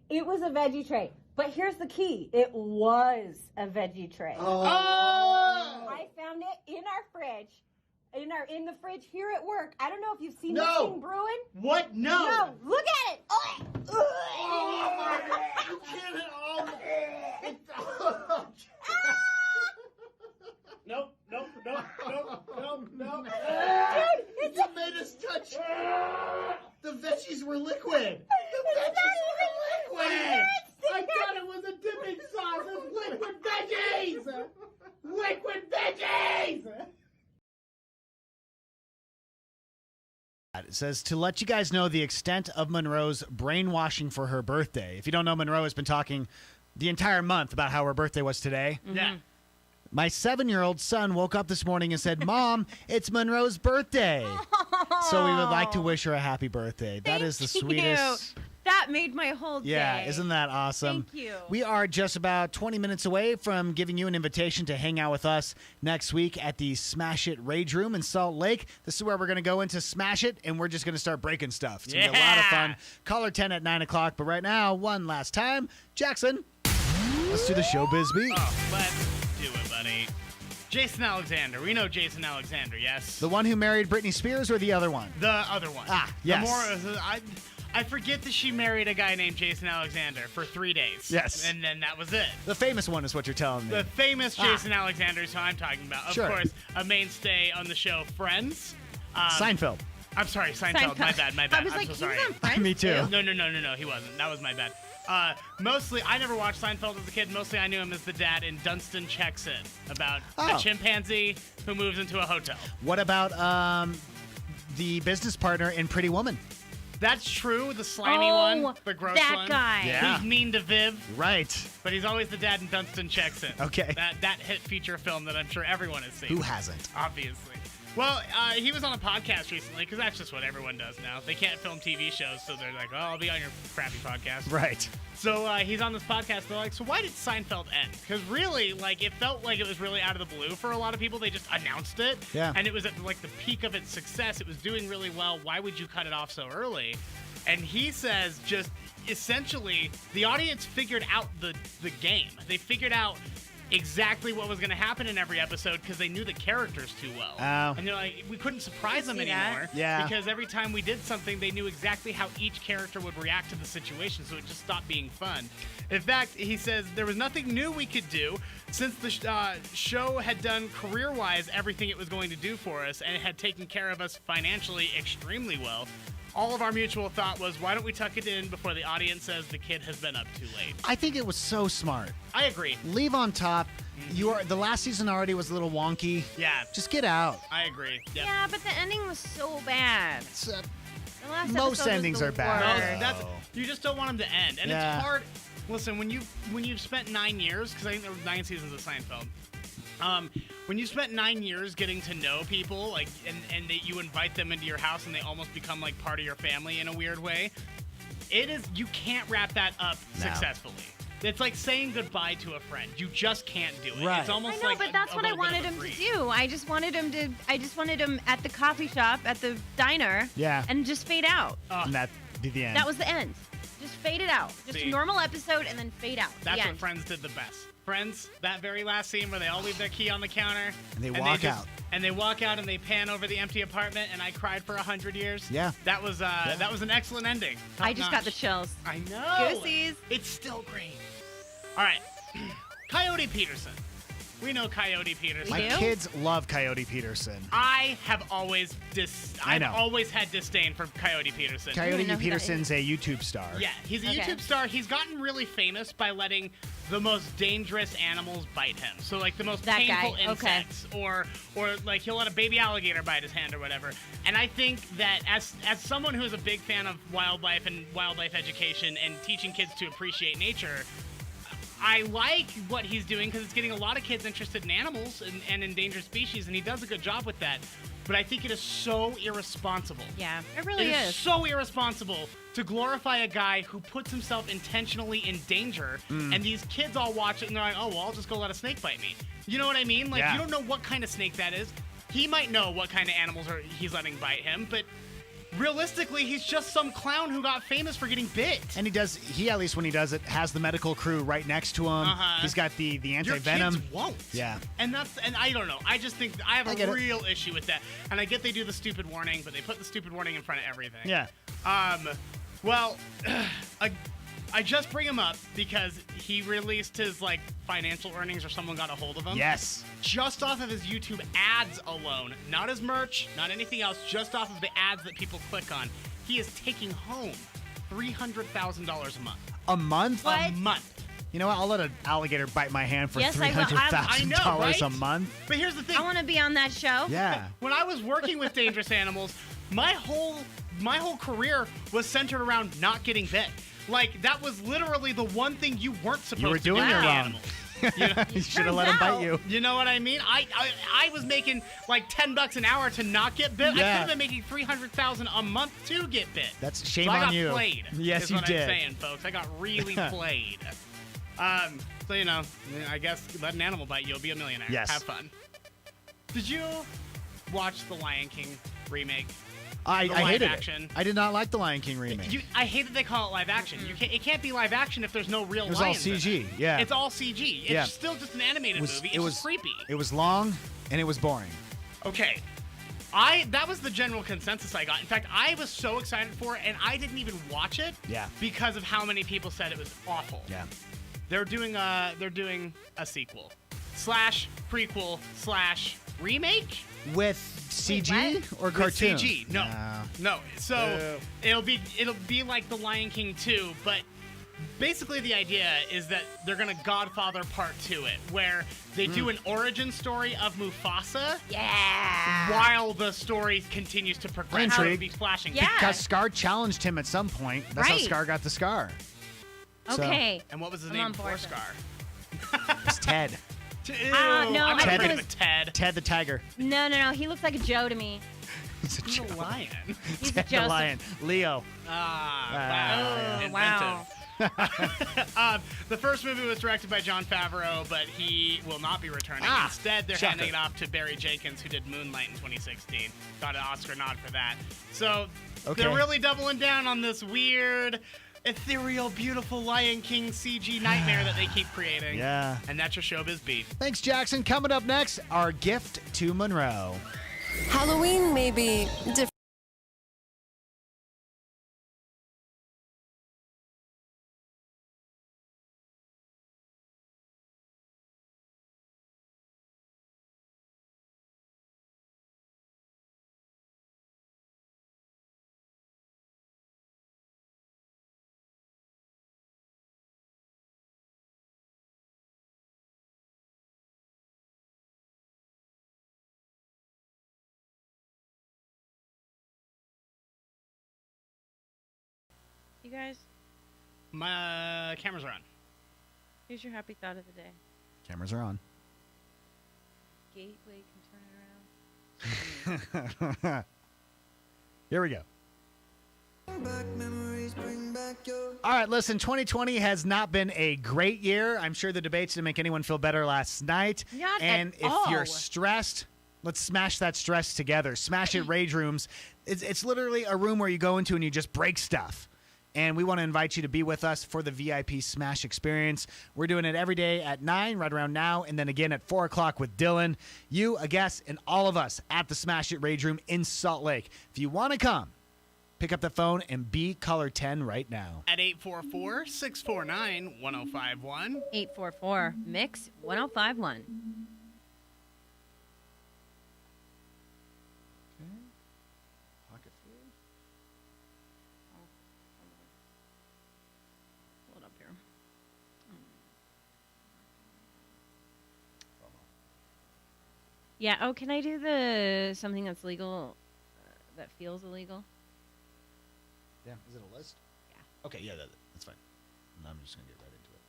it was a veggie tray. But here's the key. It was a veggie tray. Oh. I found it in our fridge. In the fridge here at work. I don't know if you've seen this No. thing brewing. What? No. No, look at it. Oh my God! You can't hit all. Nope. Dude, You made us touch. The veggies were liquid. The veggies were liquid. I thought it was a dipping sauce of liquid veggies. Liquid veggies. It says, to let you guys know the extent of Monroe's brainwashing for her birthday. If you don't know, Monroe has been talking the entire month about how her birthday was today. Yeah. My 7-year-old son woke up this morning and said, Mom, it's Monroe's birthday. So we would like to wish her a happy birthday. That is the sweetest. That made my whole day. Yeah, isn't that awesome? Thank you. We are just about 20 minutes away from giving you an invitation to hang out with us next week at the Smash It Rage Room in Salt Lake. This is where we're going to go into Smash It, and we're just going to start breaking stuff. It's going to be a lot of fun. Caller 10 at 9 o'clock. But right now, one last time, Jackson, let's do the showbiz beat. Oh, let's do it, buddy. Jason Alexander. We know Jason Alexander, yes? The one who married Britney Spears or the other one? The other one. Ah, yes. I forget that she married a guy named Jason Alexander for 3 days. Yes. And then that was it. The famous one is what you're telling me. The famous Jason Alexander is who I'm talking about. Of Sure. course, a mainstay on the show Friends. Seinfeld. I'm sorry, Seinfeld. My bad. I was I'm like, so he sorry. was on Friends Me too. No, he wasn't. That was my bad. Mostly, I never watched Seinfeld as a kid. Mostly, I knew him as the dad in Dunstan Checks In, about a chimpanzee who moves into a hotel. What about the business partner in Pretty Woman? That's true. The slimy Oh, one, the gross that one. guy. Yeah. Who's mean to Viv. Right. But he's always the dad in Dunstan Checks In. Okay. That hit feature film that I'm sure everyone has seen. Who hasn't? Obviously. Well, he was on a podcast recently, because that's just what everyone does now. They can't film TV shows, so they're like, oh, I'll be on your crappy podcast. Right. So he's on this podcast. They're like, so why did Seinfeld end? Because really, like, it felt like it was really out of the blue for a lot of people. They just announced it. Yeah. And it was at, like, the peak of its success. It was doing really well. Why would you cut it off so early? And he says just essentially the audience figured out the game. They figured out exactly what was going to happen in every episode because they knew the characters too well. Oh. And they're like, we couldn't surprise them anymore. Yeah. Because every time we did something, they knew exactly how each character would react to the situation, so it just stopped being fun. In fact, he says there was nothing new we could do since the show had done career-wise everything it was going to do for us and it had taken care of us financially extremely well. all of our mutual thought was, why don't we tuck it in before the audience says the kid has been up too late? I think it was so smart. I agree. Leave on top. The last season already was a little wonky. Yeah. Just get out. I agree. Yep. Yeah, but the ending was so bad. The last most episode was endings the are bad. worst. That's you just don't want them to end, and Yeah. it's hard. Listen, when you've spent 9 years, because I think there were 9 seasons of Seinfeld. When you spent 9 years getting to know people, like, and that you invite them into your house and they almost become like part of your family in a weird way, you can't wrap that up successfully. It's like saying goodbye to a friend. You just can't do it. Right. It's almost I know, like but that's what I wanted him to do. I just wanted him at the coffee shop, at the diner, Yeah. and just fade out. And that be the end. That was the end. Just fade it out. Just See. a normal episode and then fade out. That's the what end. Friends did the best. Friends, that very last scene where they all leave their key on the counter. And they walk out. And they walk out and they pan over the empty apartment, and I cried for 100 years. Yeah. That was an excellent ending. I just got Top the chills. I know. Goosies. It's still great. All right. Coyote Peterson. We know Coyote Peterson. My kids love Coyote Peterson. I have always I know. I've always had disdain for Coyote Peterson. Coyote Peterson's a YouTube star. Yeah, he's a YouTube star. He's gotten really famous by letting the most dangerous animals bite him. So like the most That painful guy, okay. insects, or like he'll let a baby alligator bite his hand or whatever. And I think that as someone who is a big fan of wildlife and wildlife education and teaching kids to appreciate nature, I like what he's doing because it's getting a lot of kids interested in animals and endangered species, and he does a good job with that. But I think it is so irresponsible. Yeah, it really is. So irresponsible to glorify a guy who puts himself intentionally in danger, and these kids all watch it and they're like, oh, well, I'll just go let a snake bite me. You know what I mean? Like, you don't know what kind of snake that is. He might know what kind of animals he's letting bite him, but realistically, he's just some clown who got famous for getting bit. And he at least when he does it, has the medical crew right next to him. He's got the anti-venom. Your kids won't. Yeah. And I don't know. I just think I have get a it. real issue with that. And I get they do the stupid warning, but they put the stupid warning in front of everything. Yeah. Well, I just bring him up because he released his like financial earnings, or someone got a hold of him. Yes. Just off of his YouTube ads alone, not his merch, not anything else, just off of the ads that people click on, he is taking home $300,000 a month. A month? A month. You know what? I'll let an alligator bite my hand for Yes, I will. I know, $300,000 right? a month. But here's the thing. I want to be on that show. Yeah. When I was working with dangerous animals, my whole career was centered around not getting bit. Like, that was literally the one thing you weren't supposed You were to do doing with it wrong. animals. You know? You should have let him bite you. You know what I mean? I was making like $10 an hour to not get bit. I could Yeah. have been making $300,000 a month to get bit. That's shame so on I got you. Played. Yes, is you what did. I'm saying, folks. I got really played. So you know, I guess let an animal bite you, you'll be a millionaire. Yes. Have fun. Did you watch the Lion King remake? I The hated live action. it. I did not like the Lion King remake. I hate that they call it live action. It can't be live action if there's no real It was all lions in CG, it. yeah. It's all CG. It's Yeah. still just an animated movie. It's just creepy. It was long and it was boring. Okay. That was the general consensus I got. In fact, I was so excited for it, and I didn't even watch it Yeah. because of how many people said it was awful. Yeah. They're doing a sequel / prequel / remake With CG or cartoon? With CG. No. So it'll be like the Lion King 2, but basically the idea is that they're gonna Godfather Part 2 it, where they do an origin story of Mufasa. Yeah. While the story continues to progress. I'm It'll intrigued. be flashing. Because Scar challenged him at some point. That's how Right. Scar got the scar. So, Okay. And what was his I'm name on before board Scar? it's Ted. Ew, no, I'm I afraid think of it a Ted. Ted the tiger. No. He looks like a Joe to me. He's a He's a lion. He's a Ted the Joseph. lion. Leo. Wow. Oh, wow. The first movie was directed by Jon Favreau, but he will not be returning. Instead, they're shocker. handing it off to Barry Jenkins, who did Moonlight in 2016. Got an Oscar nod for that. So they're really doubling down on this weird, ethereal, beautiful Lion King CG nightmare that they keep creating. Yeah. And that's your showbiz beat. Thanks, Jackson. Coming up next, our gift to Monroe. Halloween may be different. You guys, My cameras are on. here's your happy thought of the day. Cameras are on. Gateway can turn it around. Here we go. All right, listen, 2020 has not been a great year. I'm sure the debates didn't make anyone feel better last night. Not and at if all. you're stressed, let's smash that stress together. Smash It Rage Rooms. It's literally a room where you go into and you just break stuff. And we want to invite you to be with us for the VIP Smash experience. We're doing it every day at 9, right around now, and then again at 4 o'clock with Dylan. You, a guest, and all of us at the Smash It Rage Room in Salt Lake. If you want to come, pick up the phone and be caller 10 right now. At 844-649-1051. 844 Mix 1051. Pocket food. Hold up here. Yeah. Oh, can I do the something that's legal that feels illegal? Yeah. Is it a list? Yeah. Okay, yeah, that's fine. I'm just going to get right into it.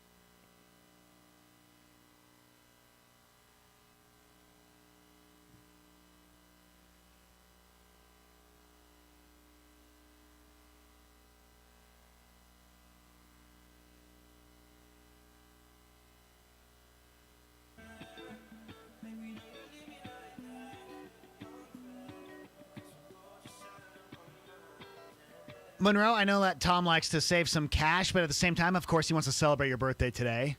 Monroe, I know that Tom likes to save some cash, but at the same time, of course, he wants to celebrate your birthday today.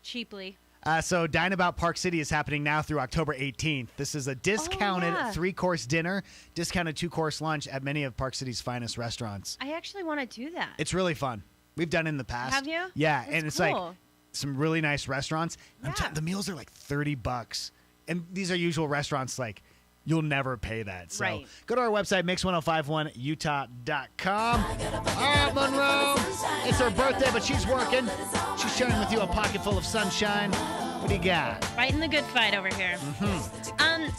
Cheaply. So Dine-About Park City is happening now through October 18th. This is a discounted 3-course dinner, discounted 2-course lunch at many of Park City's finest restaurants. I actually want to do that. It's really fun. We've done it in the past. Have you? Yeah, That's and it's cool. like some really nice restaurants. Yeah. The meals are like $30. And these are usual restaurants like you'll never pay that. So Right. go to our website, mix1051utah.com. All right, Monroe. It's her birthday, but she's working. She's sharing with you a pocket full of sunshine. What do you got? Fighting the good fight over here.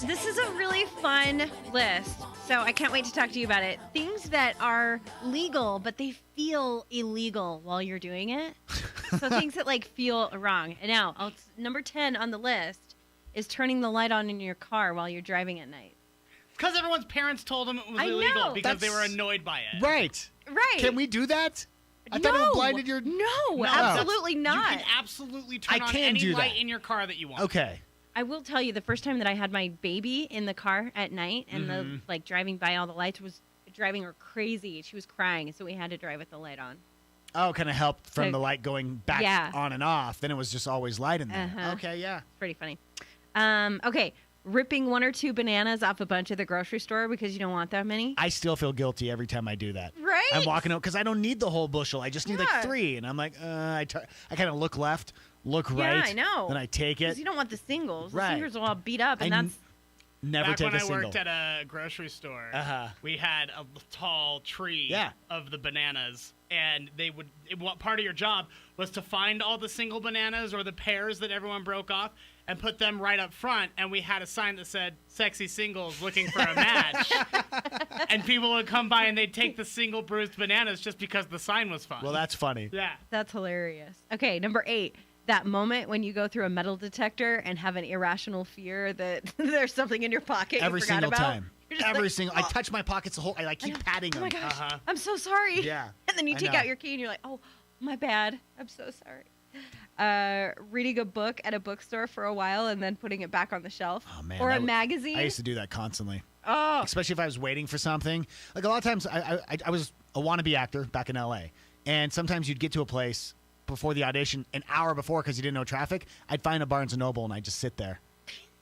This is a really fun list, so I can't wait to talk to you about it. Things that are legal, but they feel illegal while you're doing it. So things that like feel wrong. And now, number 10 on the list is turning the light on in your car while you're driving at night. Because everyone's parents told them it was I illegal know. because they were annoyed by it. Right. Right. Can we do that? I thought it blinded your... No, absolutely You not. can absolutely turn I on can any do light that. in your car that you want. Okay. I will tell you, the first time that I had my baby in the car at night and the like driving by all the lights was driving her crazy. She was crying, so we had to drive with the light on. Oh, kind of helped from So- the light going back Yeah. on and off. Then it was just always light in there. Uh-huh. Okay, yeah. Pretty funny. Okay, ripping 1 or 2 bananas off a bunch at the grocery store because you don't want that many. I still feel guilty every time I do that. Right? I'm walking out because I don't need the whole bushel. I just need Yeah. like 3. And I'm like, I kind of look left, look Yeah, right. I know. Then I take Because it. you don't want the singles. The Right. singles will all beat up, and I that's Never Back take when a I single. worked at a grocery store, we had a tall tree of the bananas, and part of your job was to find all the single bananas or the pears that everyone broke off and put them right up front, and we had a sign that said, "Sexy singles looking for a match." And people would come by and they'd take the single bruised bananas just because the sign was fun. Well, that's funny. Yeah. That's hilarious. Okay, number 8. That moment when you go through a metal detector and have an irrational fear that there's something in your pocket Every you forgot single about. time. You're just Every like, single. I touch my pockets the whole. I keep patting Oh them. my gosh, Uh-huh. I'm so sorry. Yeah. And then you I take know. out your key and you're like, oh, my bad. I'm so sorry. Reading a book at a bookstore for a while and then putting it back on the shelf. Oh, man, or that a was- magazine. I used to do that constantly. Oh. Especially if I was waiting for something. Like a lot of times, I was a wannabe actor back in LA, and sometimes you'd get to a place before the audition an hour before because you didn't know traffic. I'd find a Barnes and Noble and I'd just sit there,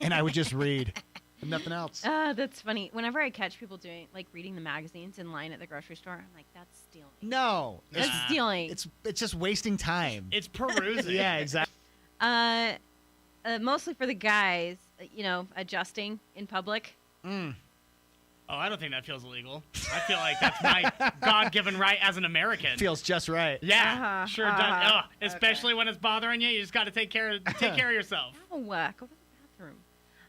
and I would just read, and nothing else. That's funny. Whenever I catch people reading the magazines in line at the grocery store, I'm like, that's stealing. No, That's stealing. It's just wasting time. It's perusing. Yeah, exactly. Mostly for the guys, adjusting in public. Oh, I don't think that feels illegal. I feel like that's my God-given right as an American. Feels just right. Yeah, sure does. Ugh, especially when it's bothering you. You just got to take care of yourself. Oh, go to the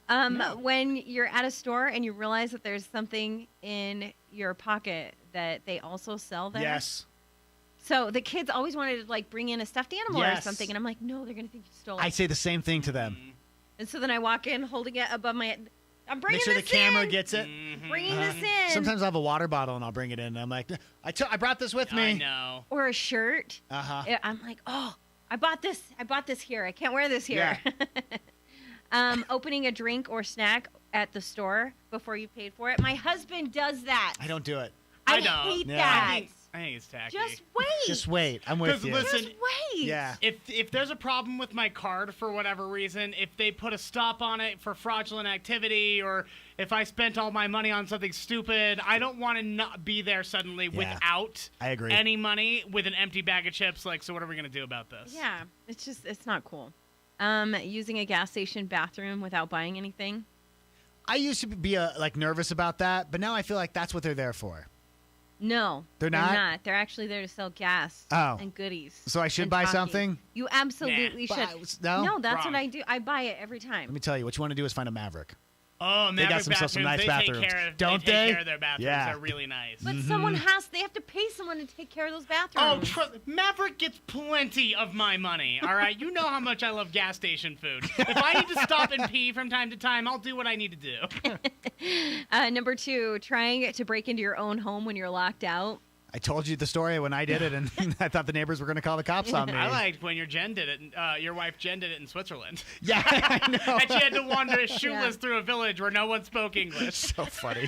bathroom. When you're at a store and you realize that there's something in your pocket that they also sell there. Yes. So the kids always wanted to like bring in a stuffed animal or Yes. something, and I'm like, no, they're gonna think you stole I it. say the same thing to them. And so then I walk in holding it above my head. I'm bringing Make sure the this camera in. gets it. Bringing this in. Sometimes I'll have a water bottle and I'll bring it in. And I'm like, I brought this with me. I know. Or a shirt. Uh-huh. I'm like, oh, I bought this here. I can't wear this here. Opening a drink or snack at the store before you paid for it. My husband does that. I don't do it. I don't. hate Yeah. that. I think it's tacky. Just wait. Just wait. I'm with you. Listen, Just wait. Yeah. If there's a problem with my card for whatever reason, if they put a stop on it for fraudulent activity, or if I spent all my money on something stupid, I don't want to not be there suddenly without I agree. any money with an empty bag of chips. Like, so what are we gonna do about this? Yeah, it's not cool. Using a gas station bathroom without buying anything. I used to be nervous about that, but now I feel like that's what they're there for. No, They're not? They're actually there to sell gas Oh. and goodies. So I should and buy talking. something? You absolutely Nah. should. No? That's Wrong. what I do. I buy it every time. Let me tell you, what you want to do is find a Maverick. Oh, They got Maverick themselves some bathrooms, nice they bathrooms. Take care of, Don't they? they? Take care of their bathrooms. Yeah. They're really nice. But Mm-hmm. someone they have to pay someone to take care of those Oh, bathrooms. Maverick gets plenty of my money, all right? You know how much I love gas station food. If I need to stop and pee from time to time, I'll do what I need to do. Number 2, trying to break into your own home when you're locked out. I told you the story when I did it, and I thought the neighbors were going to call the cops on me. I liked when your wife Jen did it in Switzerland. Yeah, I know. And she had to wander shoeless through a village where no one spoke English. So funny.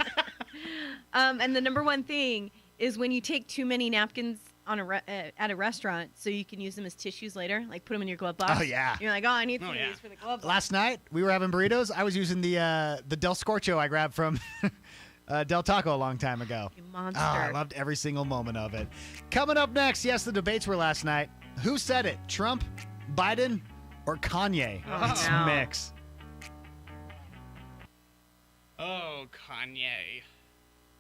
And the number 1 thing is when you take too many napkins on at a restaurant so you can use them as tissues later, like put them in your glove box. Oh, yeah. You're like, oh, I need these for the glove box. Last night, we were having burritos. I was using the Del Scorcho I grabbed from Del Taco a long time ago. You monster. Oh, I loved every single moment of it. Coming up next, yes, the debates were last night. Who said it? Trump, Biden, or Kanye? It's a mix. Oh, Kanye.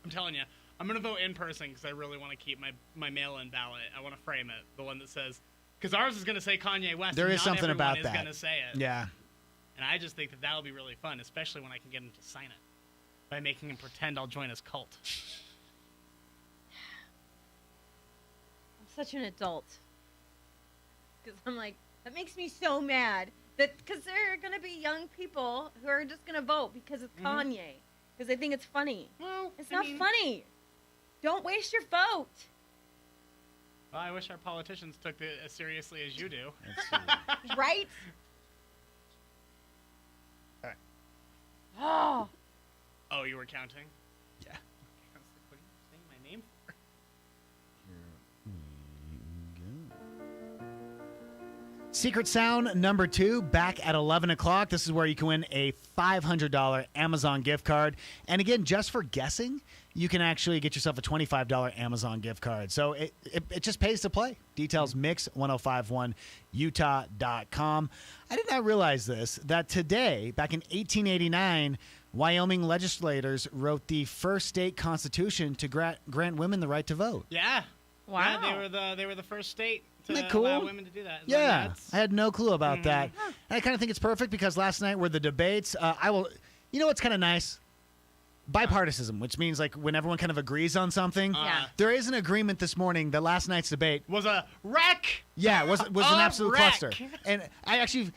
I'm telling you, I'm going to vote in person because I really want to keep my mail-in ballot. I want to frame it. The one that says, because ours is going to say Kanye West. There and is not something everyone about is that. going to say it. Yeah. And I just think that that'll be really fun, especially when I can get him to sign it by making him pretend I'll join his cult. I'm such an adult. Because I'm like, that makes me so mad. Because there are going to be young people who are just going to vote because it's Kanye. Because they think it's funny. Well, it's not funny. Don't waste your vote. Well, I wish our politicians took it as seriously as you do. Right? All right. Oh. Oh, you were counting? Yeah. I was like, what are you saying my name for? Secret Sound number 2, back at 11 o'clock. This is where you can win a $500 Amazon gift card. And again, just for guessing, you can actually get yourself a $25 Amazon gift card. So it just pays to play. Details mix1051utah.com. I did not realize this, that today, back in 1889, Wyoming legislators wrote the first state constitution to grant women the right to vote. Yeah. Wow. Yeah, they were the first state to Isn't that cool? allow women to do that. Isn't that Yeah, nuts? I had no clue about that. And I kind of think it's perfect because last night were the debates. You know what's kind of nice? Bipartisanship, which means like when everyone kind of agrees on something. Yeah. There is an agreement this morning that last night's debate was a wreck. Yeah, was an absolute wreck. cluster. And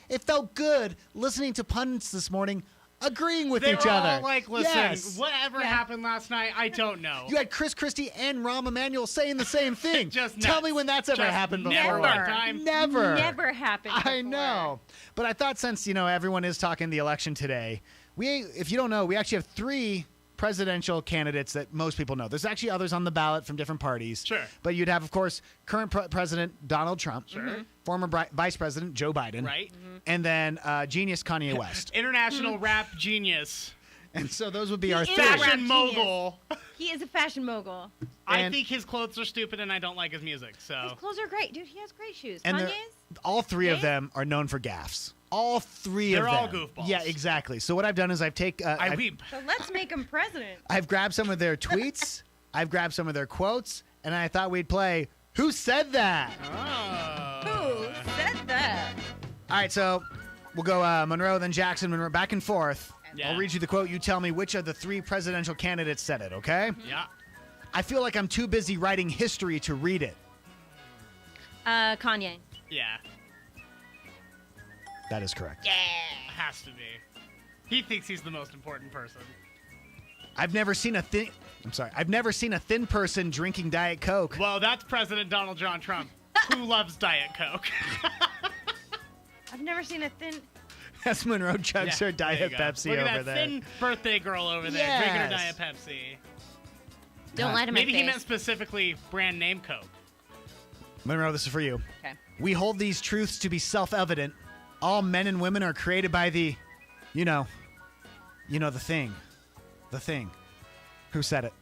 it felt good listening to pundits this morning agreeing with They each were other. all like, listen, Yes. whatever happened last night, I don't know. You had Chris Christie and Rahm Emanuel saying the same thing. Just Tell nuts. me when that's ever Just happened before. never one time. Never. Never happened I before. know. But I thought since, everyone is talking the election today, if you don't know, we actually have 3 presidential candidates that most people know. There's actually others on the ballot from different parties. Sure. But you'd have, of course, current President Donald Trump. Sure. Former Vice President Joe Biden. Right. And then genius Kanye West. International rap genius. And so those would be our is 3. a rap Fashion mogul. He is a fashion mogul. I think his clothes are stupid and I don't like his music. His So clothes are great. Dude, he has great shoes. And Kanye's? all 3 of Jay? them are known for gaffes. All 3 of They're them. all goofballs. Yeah, exactly. So what I've done is I weep. So let's make him president. I've grabbed some of their tweets, I've grabbed some of their quotes, and I thought we'd play Who Said That? Who said that? All right, so we'll go Monroe, then Jackson, Monroe, back and forth. Yeah. I'll read you the quote. You tell me which of the 3 presidential candidates said it, okay? Yeah. I feel like I'm too busy writing history to read it. Kanye. Yeah. That is correct. Yeah. Has to be. He thinks he's the most important person. I've never seen a thin person drinking Diet Coke. Well, that's President Donald John Trump, who loves Diet Coke. I've never seen a thin. As Monroe chugs her there you Diet go. Pepsi Look at over that there. thin birthday girl over there drinking her Diet Pepsi. Don't lie to my Maybe he face. meant specifically brand name Coke. Monroe, this is for you. Okay. We hold these truths to be self-evident. All men and women are created by the, the thing. The thing. Who said it?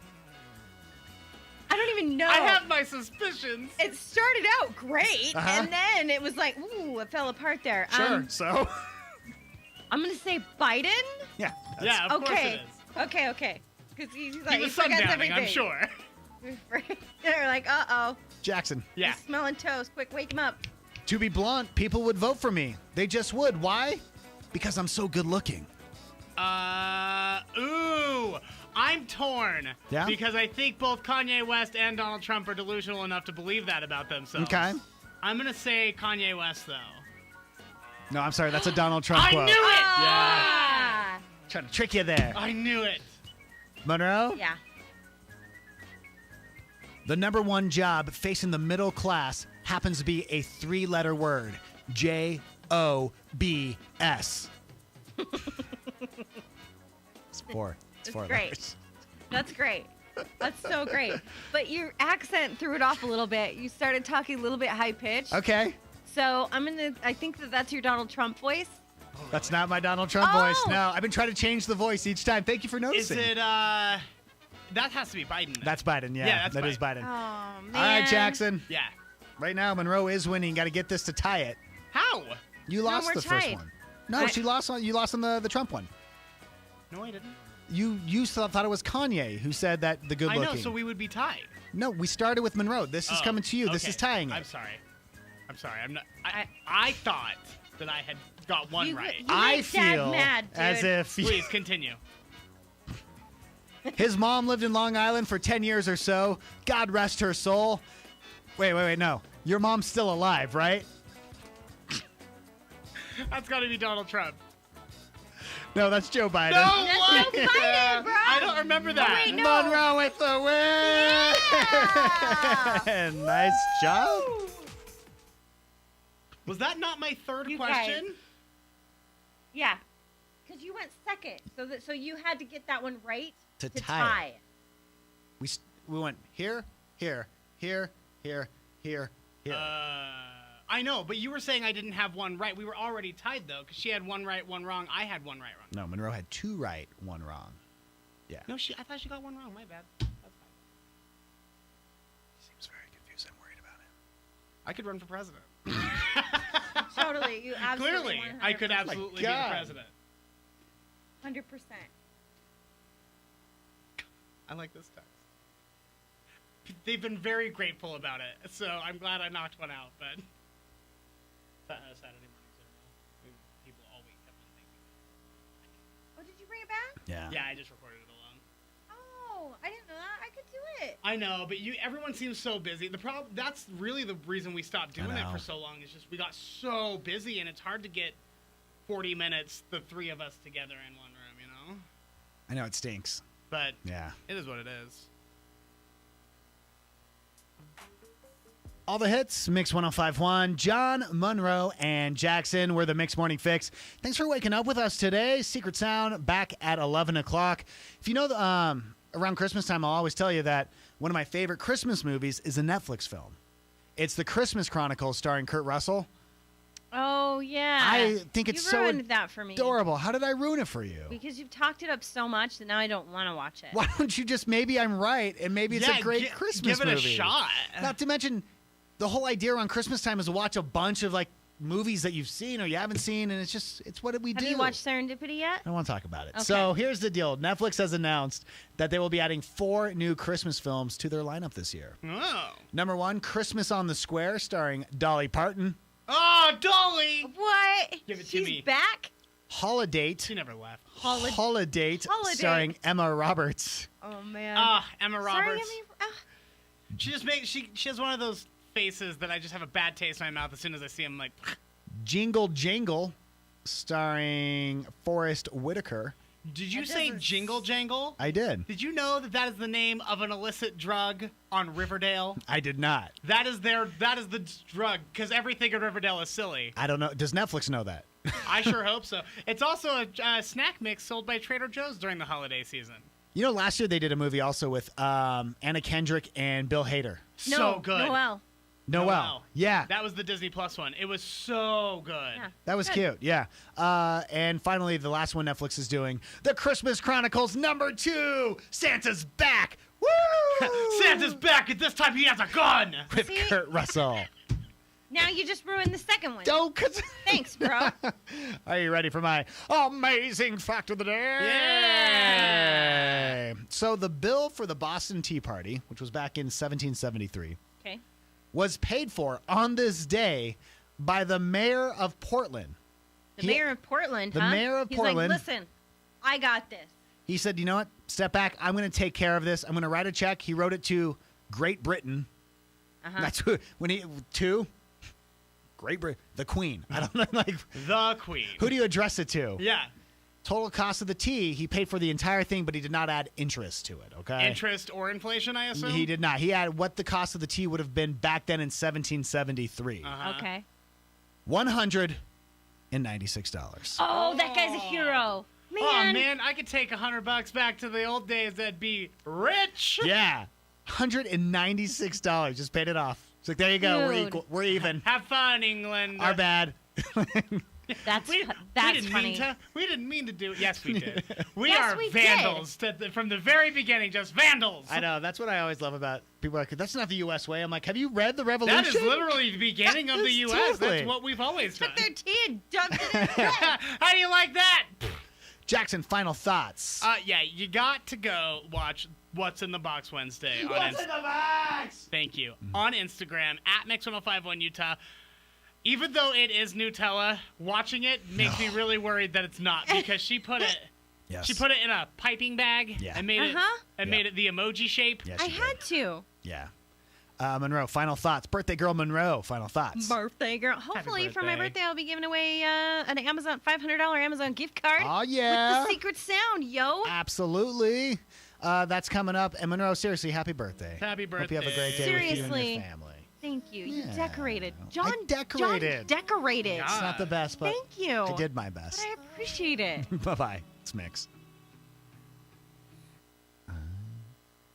I don't even know. I have my suspicions. It started out great, Uh-huh. and then it was like, ooh, it fell apart there. Sure. So? I'm gonna say Biden. Yeah. Yeah, of course it is. Okay. Because he's like, He was forgets sundowning, everything. I'm sure. They're like, uh-oh. Jackson. Yeah. He's smelling toast. Quick, wake him up. To be blunt, people would vote for me. They just would. Why? Because I'm so good looking. I'm torn. Yeah? Because I think both Kanye West and Donald Trump are delusional enough to believe that about themselves. Okay. I'm going to say Kanye West, though. No, I'm sorry. That's a Donald Trump I quote. knew it! Ah. Trying to trick you there. I knew it. Monroe? Yeah. The number one job facing the middle class happens to be a three-letter word. J-O-B-S. It's four. It's four great. letters. That's great. That's so great. But your accent threw it off a little bit. You started talking a little bit high-pitched. Okay. So I think that's your Donald Trump voice. That's not my Donald Trump Oh. voice. No, I've been trying to change the voice each time. Thank you for Is noticing. it, that has to be Biden. Then. That's Biden, yeah. Yeah, that's That is Biden. Oh, man. All right, Jackson. Yeah. Right now, Monroe is winning. Got to get this to tie it. How? You lost we're the first tied. one. No, you lost on the Trump one. No, I didn't. You thought it was Kanye who said that the good I looking. know, so we would be tied. No, we started with Monroe. This is coming to you. This okay. is tying it. I'm sorry. I'm not. I thought that I had got one right. You I make Dad feel mad, dude. as if Please continue. his mom lived in Long Island for 10 years or so. God rest her soul. Wait, no. Your mom's still alive, right? That's got to be Donald Trump. No, that's Joe Biden. No, That's what? Joe Biden, bro. I don't remember that. wait, no. Monroe with the win. Nice job. Was that not my third You question? guys. Yeah. Because you went second. So you had to get that one right To to tie tie. We went here. I know, but you were saying I didn't have one right. We were already tied, though, because she had one right, one wrong. I had one right, wrong. No, Monroe had two right, one wrong. Yeah. No, I thought she got one wrong. My bad. That's fine. Seems very confused. I'm worried about it. I could run for president. Totally. You absolutely Clearly, I could absolutely be the God. president. 100%. I like this text. They've been very grateful about it, so I'm glad I knocked one out, but Saturday mornings are people all week have been thinking. Oh, did you bring it back? Yeah. Yeah, I just recorded it alone. Oh, I didn't know that. I could do it. I know, but everyone seems so busy. The problem, that's really the reason we stopped doing it for so long, is just we got so busy, and it's hard to get 40 minutes, the three of us together in one room, you know? I know it stinks. But Yeah. it is what it is. All the hits, Mix 105.1, John, Monroe, and Jackson. We're the Mix Morning Fix. Thanks for waking up with us today. Secret Sound back at 11 o'clock. If you know, around Christmas time, I'll always tell you that one of my favorite Christmas movies is a Netflix film. It's The Christmas Chronicles starring Kurt Russell. Oh, yeah. I think it's you so ruined that for me. adorable. How did I ruin it for you? Because you've talked it up so much that now I don't want to watch it. Why don't you just, maybe I'm right, and maybe it's a great Christmas give it movie. a shot. Not to mention, the whole idea around Christmas time is to watch a bunch of movies that you've seen or you haven't seen, and it's what we do. Have you watched Serendipity yet? I don't want to talk about it. Okay. So here's the deal. Netflix has announced that they will be adding 4 new Christmas films to their lineup this year. Oh. Number 1, Christmas on the Square, starring Dolly Parton. Oh, Dolly! What? Give it to She's me. back? Holidate. She never left. Holidate, starring Emma Roberts. Oh, man. Emma Sorry, Roberts. She has one of those faces that I just have a bad taste in my mouth as soon as I see them. Like, Jingle Jangle, starring Forrest Whitaker. did you say Jingle Jangle? I did. Did you know that that is the name of an illicit drug on Riverdale? I did not. That is the drug, because everything in Riverdale is silly. I don't know. Does Netflix know that? I sure hope so. It's also a snack mix sold by Trader Joe's during the holiday season. You know, last year they did a movie also with Anna Kendrick and Bill Hader. So good. Noelle. Yeah. That was the Disney Plus one. It was so good. Yeah. That was cute, yeah. And finally, the last one Netflix is doing, The Christmas Chronicles #2, Santa's Back. Woo! Santa's back, and this time he has a gun. With Kurt Russell. Now you just ruined the second one. Don't. Thanks, bro. Are you ready for my amazing fact of the day? Yeah. So the bill for the Boston Tea Party, which was back in 1773, Okay. was paid for on this day by the mayor of Portland. The mayor of Portland, The mayor of Portland. He's like, listen, I got this. He said, you know what? Step back. I'm going to take care of this. I'm going to write a check. He wrote it to Great Britain. Uh-huh. That's who, Great Britain. The Queen. I don't know. The Queen. Who do you address it to? Yeah. Total cost of the tea, he paid for the entire thing, but he did not add interest to it, okay? Interest or inflation, I assume? He did not. He added what the cost of the tea would have been back then in 1773. Okay. $196. Oh, that guy's a hero. Man. Oh, man, I could take $100 back to the old days. That'd be rich. Yeah. $196. Just paid it off. It's like, there you go. We're Dude. equal. We're even. Have fun, England. Our bad. That's we didn't funny. We didn't mean to do it. Yes, we did. We Yes, are we vandals from the very beginning, just vandals. I know. That's what I always love about people. Like, that's not the U.S. way. I'm like, have you read the Revolution? That is literally the beginning of the U.S. Totally. That's what we've always done. Took their tea and dunked it in his head. How do you like that? Jackson, final thoughts. Yeah, you got to go watch What's in the Box Wednesday. What's in the box? Thank you. On Instagram, @Mix1051 Utah. Even though it is Nutella, watching it makes me really worried that it's not, because she put it Yes. she put it in a piping bag and made Uh-huh. it the emoji shape. Yes, I she did. had to. Yeah. Monroe, final thoughts. Birthday girl Monroe, final thoughts. Birthday girl. Hopefully for my birthday I'll be giving away an Amazon $500 Amazon gift card. Oh, yeah. With the secret sound, yo. Absolutely. That's coming up. And Monroe, seriously, happy birthday. Happy birthday. Hope you have a great day with you and Seriously. your family. Thank you. You Yeah. decorated. John decorated. John decorated. It's not the best, but Thank you. I did my best. But I appreciate it. Bye-bye. It's Mix.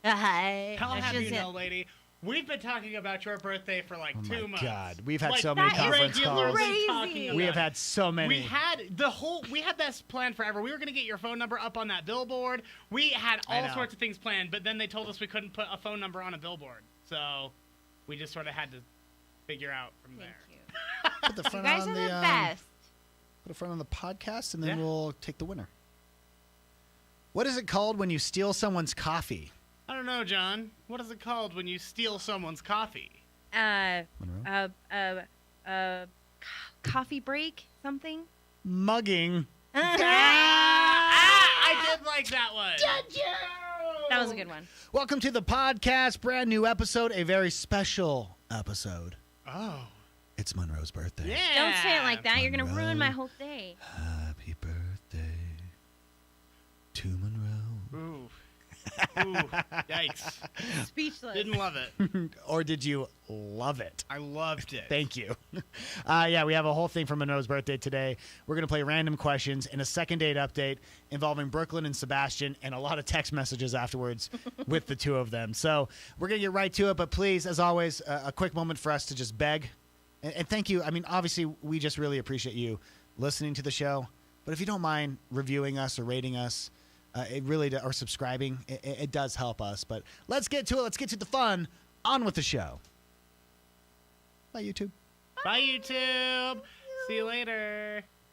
Hi. I'll have you know, lady, we've been talking about your birthday for like 2 months. God, we've had Like, so many that is conference calls. regularly talking about We have it. had so many. We had this planned forever. We were going to get your phone number up on that billboard. We had I all know. sorts of things planned, but then they told us we couldn't put a phone number on a billboard. So we just sort of had to figure out from there. Put the You front guys on are the the best. put a front on the podcast, and then Yeah. we'll take the winner. What is it called when you steal someone's coffee? I don't know, John. What is it called when you steal someone's coffee? Coffee break, something. Mugging. I did like that one. That was a good one. Welcome to the podcast. Brand new episode, a very special episode. Oh. It's Monroe's birthday. Yeah. Don't say it like that. You're going to ruin my whole day. Happy birthday to Monroe. Ooh. Ooh. Yikes. Speechless. Didn't love it. Or did you love it? I loved it. Thank you. Yeah, we have a whole thing for Monroe's birthday today. We're going to play random questions and a second date update involving Brooklyn and Sebastian, and a lot of text messages afterwards with the two of them. So we're going to get right to it, but please, as always, a quick moment for us to just beg. And thank you. I mean, obviously, we just really appreciate you listening to the show. But if you don't mind reviewing us or rating us, it really or subscribing, it does help us. But let's get to it. Let's get to the fun. On with the show. Bye, YouTube. Bye, YouTube. See you later.